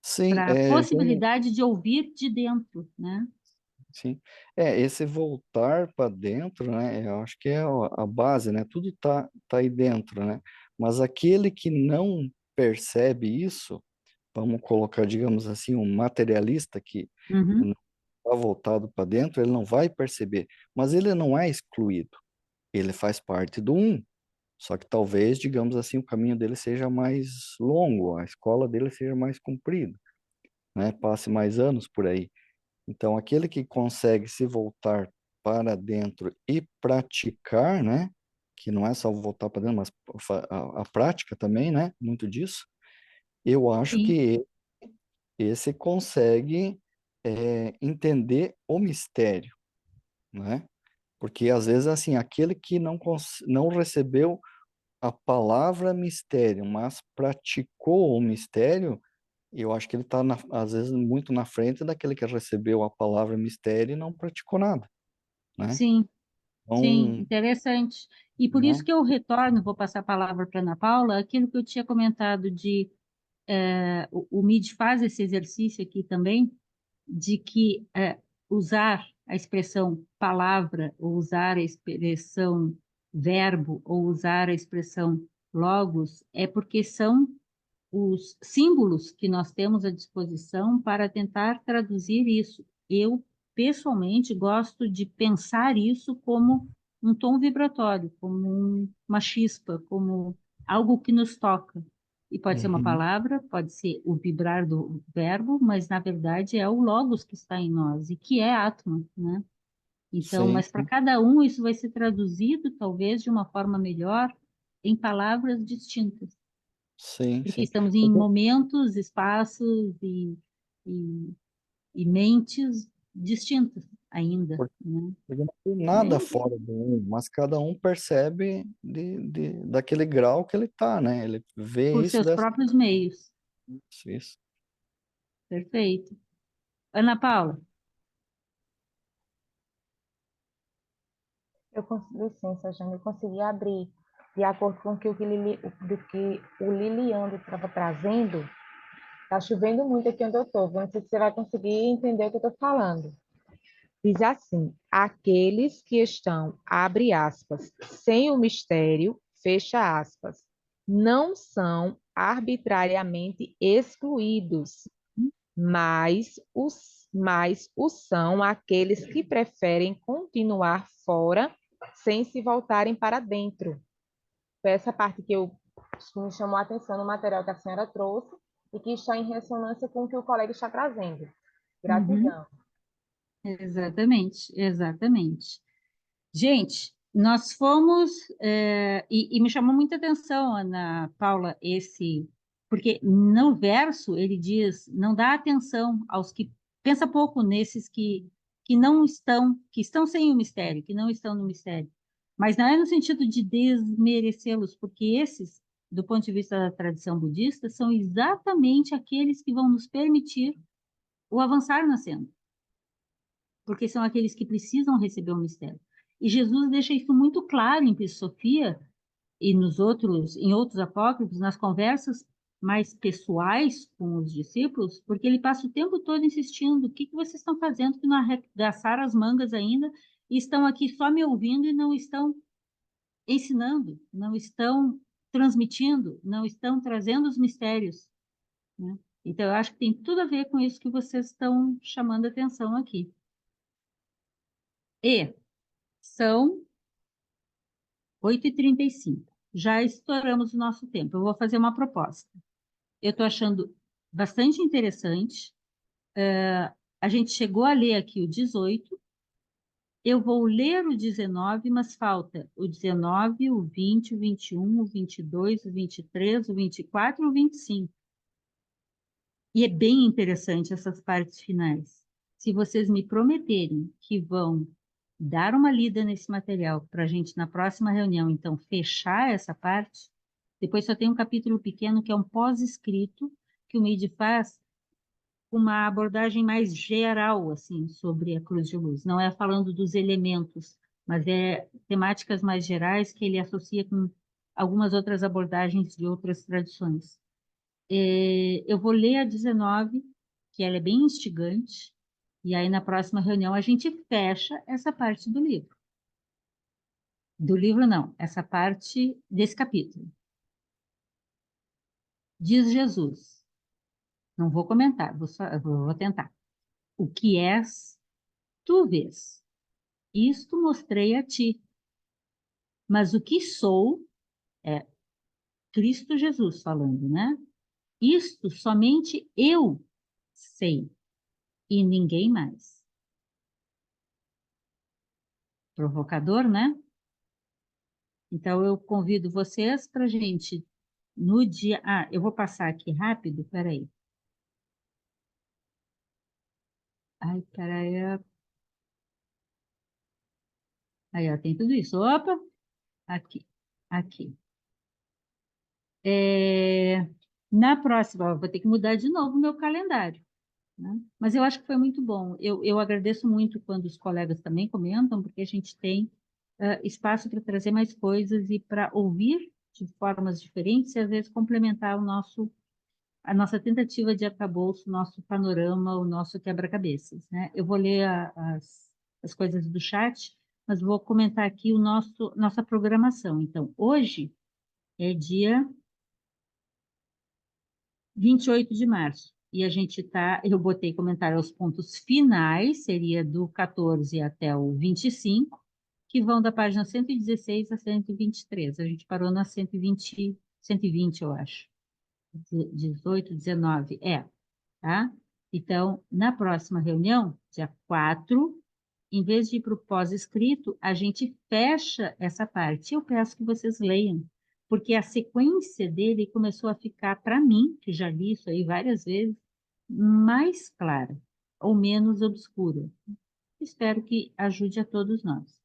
sim, para a Jane, possibilidade de ouvir de dentro, né? sim. Esse voltar para dentro, né? Eu acho que é a base, né? Tudo tá aí dentro, né? Mas aquele que não percebe isso, vamos colocar, digamos assim, um materialista que Uhum. não está voltado para dentro, ele não vai perceber. Mas ele não é excluído. Ele faz parte do um. Só que talvez, digamos assim, o caminho dele seja mais longo, a escola dele seja mais comprida, né? Passe mais anos por aí. Então, aquele que consegue se voltar para dentro e praticar, né? Que não é só voltar para dentro, mas a prática também, né? Muito disso. Eu acho Sim. que esse consegue entender o mistério, né? Porque às vezes assim, aquele que não recebeu a palavra mistério, mas praticou o mistério, E eu acho que ele está, às vezes, muito na frente daquele que recebeu a palavra mistério e não praticou nada, né? Sim, sim, Então, interessante. E por isso né? que eu retorno, vou passar a palavra para Ana Paula, aquilo que eu tinha comentado de o MID faz esse exercício aqui também, de que usar a expressão palavra, ou usar a expressão verbo, ou usar a expressão logos, é porque são os símbolos que nós temos à disposição para tentar traduzir isso. Eu, pessoalmente, gosto de pensar isso como um tom vibratório, como uma chispa, como algo que nos toca. E pode ser uma Uhum. palavra, pode ser o vibrar do verbo, mas na verdade é o logos que está em nós e que é átomo, né? Então, Sim, mas para sim, cada um isso vai ser traduzido talvez de uma forma melhor em palavras distintas sim, porque sim. estamos em momentos, espaços e, e mentes distintas ainda, Porque né? porque não tem Bem, nada fora do um, mas cada um percebe daquele grau que ele está, né? Ele vê por isso seus dessa próprios meios. isso. Perfeito. Ana Paula, Licença, Jane, eu consegui abrir de acordo com o que do que o Liliandro estava trazendo. Está chovendo muito aqui onde eu estou. Não sei se você vai conseguir entender o que eu estou falando. Diz assim: aqueles que estão, abre aspas, sem o mistério, fecha aspas, não são arbitrariamente excluídos, mas o são aqueles que preferem continuar fora sem se voltarem para dentro. Foi essa parte que me chamou a atenção no material que a senhora trouxe e que está em ressonância com o que o colega está trazendo. uhum, Gratidão. exatamente, exatamente. Gente, nós fomos, e me chamou muita atenção, Ana Paula, porque no verso ele diz, não dá atenção aos que, pensa pouco nesses que não estão, que estão sem o mistério, que não estão no mistério. Mas não é no sentido de desmerecê-los, porque esses, do ponto de vista da tradição budista, são exatamente aqueles que vão nos permitir o avançar na senda porque são aqueles que precisam receber o mistério. E Jesus deixa isso muito claro em Sofia e em outros apócrifos, nas conversas mais pessoais com os discípulos, porque ele passa o tempo todo insistindo: o que que vocês estão fazendo que não arregaçaram as mangas ainda e estão aqui só me ouvindo e não estão ensinando, não estão transmitindo, não estão trazendo os mistérios, né? Então, eu acho que tem tudo a ver com isso que vocês estão chamando a atenção aqui. E são 8h35. Já estouramos o nosso tempo. Eu vou fazer uma proposta. Eu estou achando bastante interessante. A gente chegou a ler aqui o 18. Eu vou ler o 19, mas falta o 19, o 20, o 21, o 22, o 23, o 24 e o 25. E é bem interessante essas partes finais. Se vocês me prometerem que vão dar uma lida nesse material para a gente, na próxima reunião, então, fechar essa parte, depois só tem um capítulo pequeno que é um pós-escrito que o MIDI faz com uma abordagem mais geral, assim, sobre a cruz de luz. Não é falando dos elementos, mas é temáticas mais gerais que ele associa com algumas outras abordagens de outras tradições. Eu vou ler a 19, que ela é bem instigante, e aí na próxima reunião a gente fecha essa parte do livro. Do livro, não, essa parte desse capítulo. Diz Jesus, não vou comentar, vou tentar. O que és, tu vês. Isto mostrei a ti. Mas o que sou, é Cristo Jesus falando, né? Isto somente eu sei, e ninguém mais. Provocador, né? Então, eu convido vocês para a gente, no dia. Ah, eu vou passar aqui rápido, peraí. Ai, peraí. Aí, ó, tem tudo isso. Opa, aqui, aqui. É, Na próxima, eu vou ter que mudar de novo o meu calendário, né? Mas eu acho que foi muito bom. Eu agradeço muito quando os colegas também comentam, porque a gente tem espaço para trazer mais coisas e para ouvir de formas diferentes e, às vezes, complementar a nossa tentativa de arcabouço, o nosso panorama, o nosso quebra-cabeças, né? Eu vou ler as coisas do chat, mas vou comentar aqui nossa programação. Então, hoje é dia 28 de março. E a gente eu botei comentário aos pontos finais, seria do 14 até o 25, que vão da página 116 a 123. A gente parou na 120, eu acho. 18, 19, tá? Então, na próxima reunião, dia 4, em vez de ir para o pós-escrito, a gente fecha essa parte. Eu peço que vocês leiam, porque a sequência dele começou a ficar, para mim, que já li isso aí várias vezes, mais clara ou menos obscura. Espero que ajude a todos nós.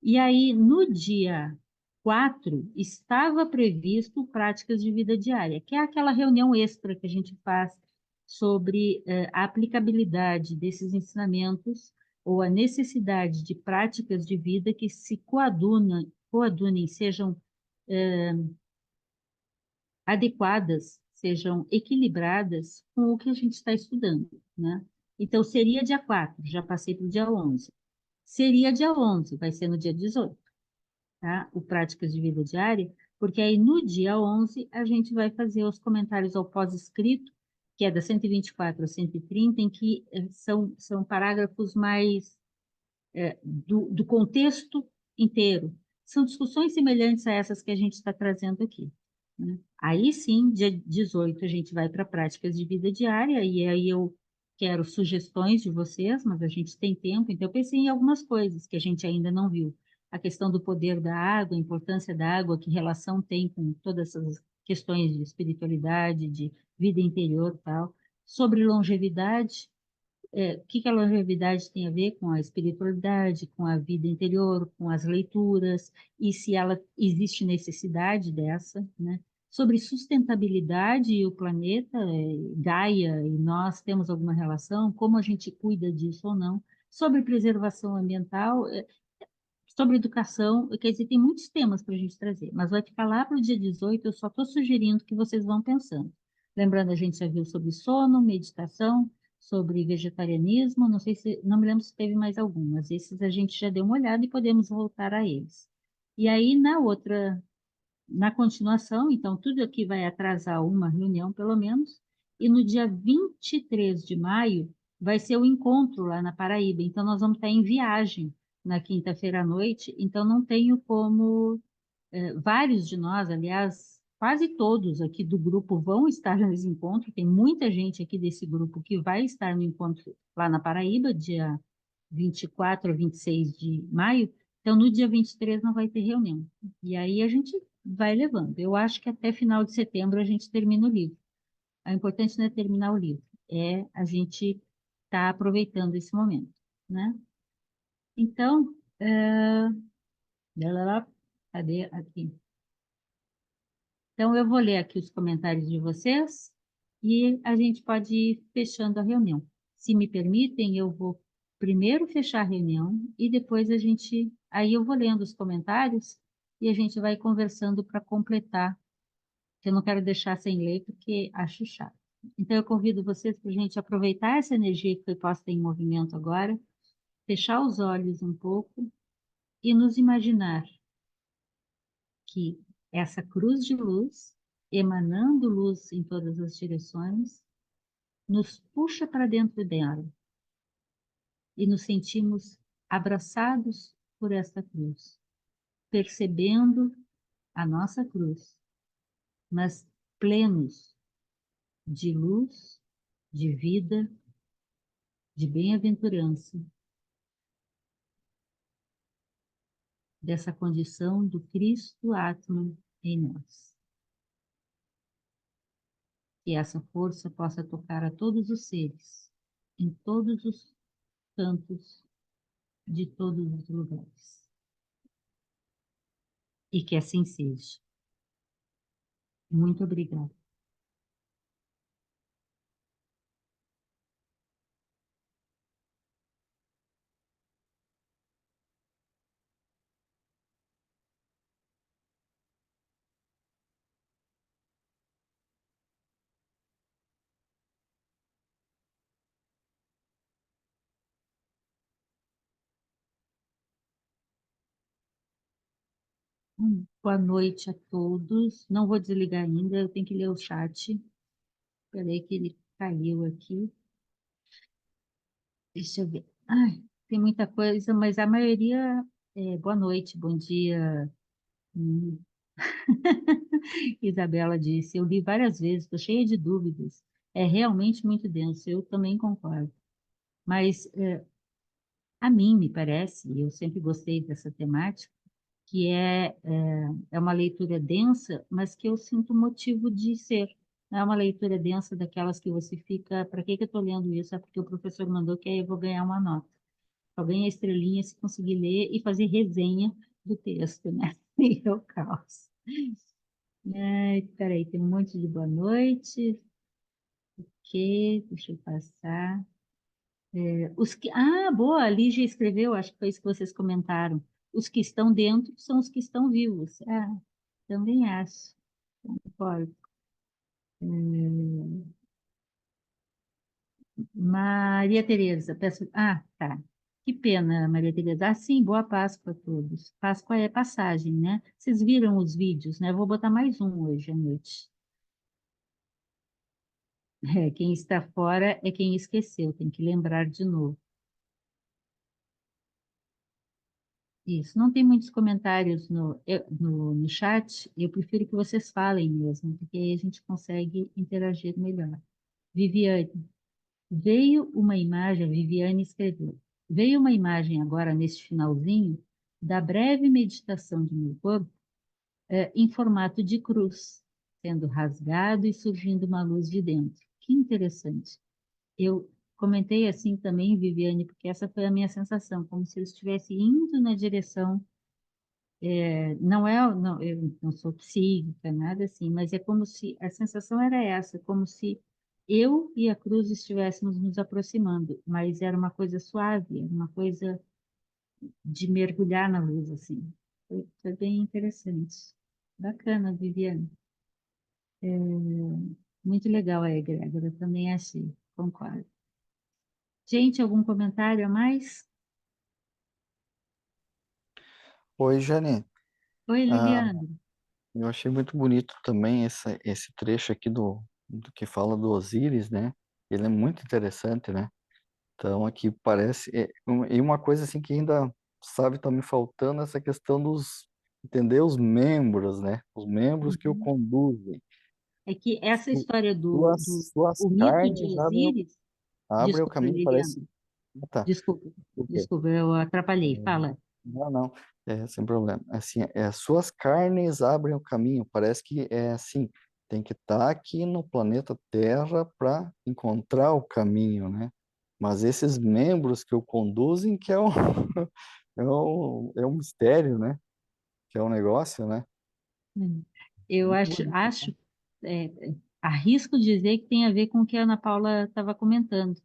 E aí, no dia 4, estava previsto práticas de vida diária, que é aquela reunião extra que a gente faz sobre a aplicabilidade desses ensinamentos ou a necessidade de práticas de vida que se coadunem, sejam adequadas, sejam equilibradas com o que a gente está estudando, né? Então, seria dia 4, já passei para o dia 11. Seria dia 11, vai ser no dia 18. Tá? O Práticas de Vida Diária, porque aí no dia 11 a gente vai fazer os comentários ao pós-escrito, que é da 124 a 130, em que são parágrafos mais do contexto inteiro. São discussões semelhantes a essas que a gente está trazendo aqui, né? Aí sim, dia 18, a gente vai para práticas de vida diária, e aí eu quero sugestões de vocês, mas a gente tem tempo, então eu pensei em algumas coisas que a gente ainda não viu. A questão do poder da água, a importância da água, que relação tem com todas essas questões de espiritualidade, de vida interior e tal. Sobre longevidade, o que a longevidade tem a ver com a espiritualidade, com a vida interior, com as leituras, e se ela existe necessidade dessa, né? Sobre sustentabilidade e o planeta, Gaia e nós temos alguma relação, como a gente cuida disso ou não, sobre preservação ambiental, sobre educação, quer dizer, tem muitos temas para a gente trazer, mas vai ficar lá para o dia 18, eu só estou sugerindo que vocês vão pensando. Lembrando, a gente já viu sobre sono, meditação, sobre vegetarianismo, não sei se, não me lembro se teve mais algum, mas esses a gente já deu uma olhada e podemos voltar a eles. E aí, na continuação, então, tudo aqui vai atrasar uma reunião, pelo menos, e no dia 23 de maio vai ser o encontro lá na Paraíba, então nós vamos estar em viagem na quinta-feira à noite, então não tenho como, vários de nós, aliás, quase todos aqui do grupo vão estar nesse encontro, tem muita gente aqui desse grupo que vai estar no encontro lá na Paraíba, dia 24 a 26 de maio, então no dia 23 não vai ter reunião. E aí a gente vai levando. Eu acho que até final de setembro a gente termina o livro. O importante não é terminar o livro, é a gente estar aproveitando esse momento, né? Então, cadê aqui? Então, eu vou ler aqui os comentários de vocês e a gente pode ir fechando a reunião. Se me permitem, eu vou primeiro fechar a reunião e depois aí eu vou lendo os comentários e a gente vai conversando para completar, que eu não quero deixar sem ler porque acho chato. Então, eu convido vocês para a gente aproveitar essa energia que foi posta em movimento agora, fechar os olhos um pouco e nos imaginar que essa cruz de luz, emanando luz em todas as direções, nos puxa para dentro dela e nos sentimos abraçados por esta cruz, percebendo a nossa cruz, mas plenos de luz, de vida, de bem-aventurança, dessa condição do Cristo Atman em nós. Que essa força possa tocar a todos os seres, em todos os cantos de todos os lugares. E que assim seja. Muito obrigada. Boa noite a todos. Não vou desligar ainda, eu tenho que ler o chat. Esperei que ele caiu aqui. Deixa eu ver. Ai, tem muita coisa, mas a maioria boa noite, bom dia. Hum. Isabela disse, eu li várias vezes, estou cheia de dúvidas. É realmente muito denso, eu também concordo. Mas a mim me parece, e eu sempre gostei dessa temática, que é uma leitura densa, mas que eu sinto motivo de ser. Não é uma leitura densa daquelas que você fica, para que eu estou lendo isso? É porque o professor mandou que aí eu vou ganhar uma nota. Só ganha estrelinha se conseguir ler e fazer resenha do texto, né? E é o caos. Ai, peraí, tem um monte de boa noite. Ok, deixa eu passar. Boa, a Lígia escreveu, acho que foi isso que vocês comentaram. Os que estão dentro são os que estão vivos. Também acho. Concordo. Maria Tereza, peço. Tá. Que pena, Maria Tereza. Sim, boa Páscoa a todos. Páscoa é passagem, né? Vocês viram os vídeos, né? Eu vou botar mais um hoje à noite. Quem está fora é quem esqueceu, tem que lembrar de novo. Isso, não tem muitos comentários no chat, eu prefiro que vocês falem mesmo, porque aí a gente consegue interagir melhor. Viviane, a Viviane escreveu, veio uma imagem agora neste finalzinho da breve meditação de meu corpo em formato de cruz, sendo rasgado e surgindo uma luz de dentro. Que interessante. Eu comentei assim também, Viviane, porque essa foi a minha sensação, como se eu estivesse indo na direção não, eu não sou psíquica, nada assim, mas é como se, a sensação era essa, como se eu e a cruz estivéssemos nos aproximando, mas era uma coisa suave, era uma coisa de mergulhar na luz, assim. Foi bem interessante. Bacana, Viviane. Muito legal a egrégora, eu também achei, concordo. Gente, algum comentário a mais? Oi, Jane. Oi, Ah, Liliana. eu achei muito bonito também esse trecho aqui do que fala do Osíris, né? Ele é muito interessante, né? Então, aqui parece... e uma coisa assim que ainda, sabe, tá me faltando essa questão entender os membros, né? Os membros que o Uhum. conduzem. É que essa Su- história suas o mito de carnes Osíris. abrem o Desculpa, caminho, Liliana. parece... Ah, tá. Desculpa, Por quê? desculpa, eu atrapalhei. Fala. Não, não, sem problema. Assim, suas carnes abrem o caminho. Parece que é assim, tem que estar aqui no planeta Terra para encontrar o caminho, né? Mas esses membros que o conduzem, que é é um mistério, né? Que é um negócio, né? Hum. Eu Muito acho, bonito. acho, é, arrisco dizer que tem a ver com o que a Ana Paula estava comentando.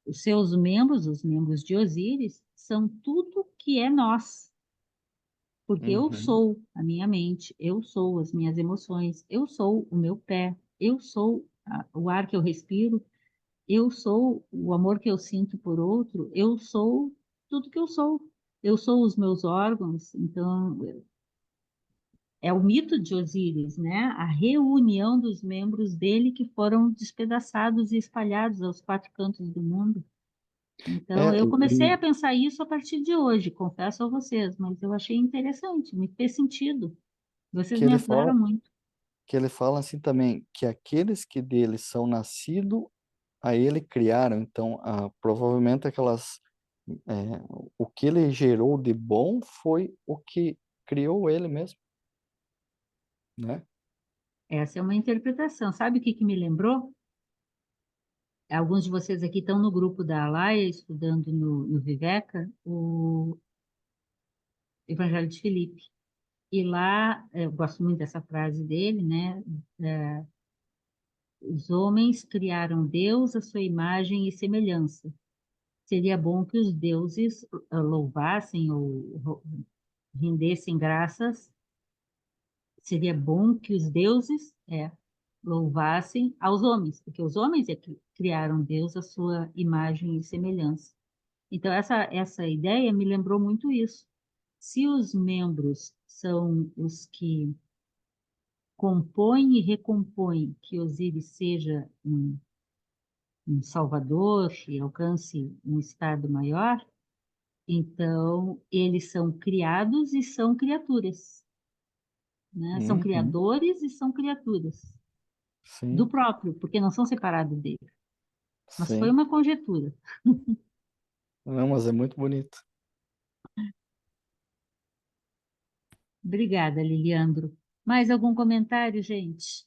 Os seus membros, os membros de Osíris, são tudo que é nós. Porque eu Uhum. sou a minha mente, eu sou as minhas emoções, eu sou o meu pé, eu sou o ar que eu respiro, eu sou o amor que eu sinto por outro, eu sou tudo que eu sou. Eu sou os meus órgãos, então é o mito de Osíris, né? A reunião dos membros dele que foram despedaçados e espalhados aos quatro cantos do mundo. Então, É, eu comecei a e pensar isso a partir de hoje, confesso a vocês, mas eu achei interessante, me fez sentido. Vocês que me ele ajudaram fala, muito. que ele fala assim também, que aqueles que dele são nascidos, a ele criaram. Então, provavelmente é, o que ele gerou de bom foi o que criou ele mesmo, né? Essa é uma interpretação. Sabe o que que me lembrou? Alguns de vocês aqui estão no grupo da Alaia, estudando no Viveca, o Evangelho de Filipe. E lá, eu gosto muito dessa frase dele, né? É, os homens criaram Deus à sua imagem e semelhança. Seria bom que os deuses louvassem ou rendessem graças. Seria bom que os deuses louvassem aos homens, porque os homens é que criaram Deus à sua imagem e semelhança. Então, essa ideia me lembrou muito isso. Se os membros são os que compõem e recompõem que Osíris seja um salvador e alcance um estado maior, então eles são criados e são criaturas, né? São Uhum. criadores e são criaturas do Sim, próprio, porque não são separados dele. Mas foi sim. uma conjetura. Não, mas é muito bonito. Obrigada, Liliandro. Mais algum comentário, gente?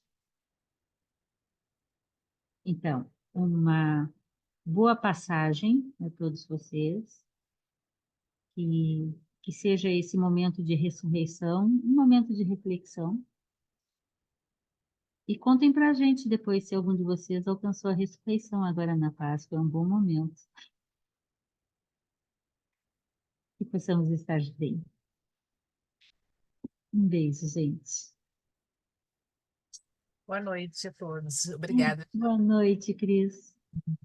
Então, uma boa passagem a todos vocês, que seja esse momento de ressurreição, um momento de reflexão. E contem para a gente depois se algum de vocês alcançou a ressurreição agora na Páscoa. É um bom momento. Que possamos estar bem. Um beijo, gente. Boa noite a todos. Obrigada. Boa noite, Cris.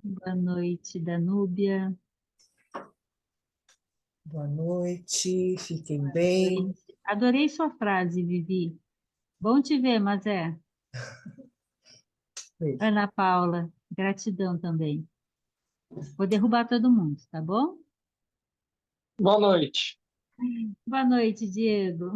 Boa noite, Danúbia. Boa noite, fiquem bem. Adorei sua frase, Vivi. Bom te ver, Mazé. Beijo. Ana Paula, gratidão também. Vou derrubar todo mundo, tá bom? Boa noite. Boa noite, Diego.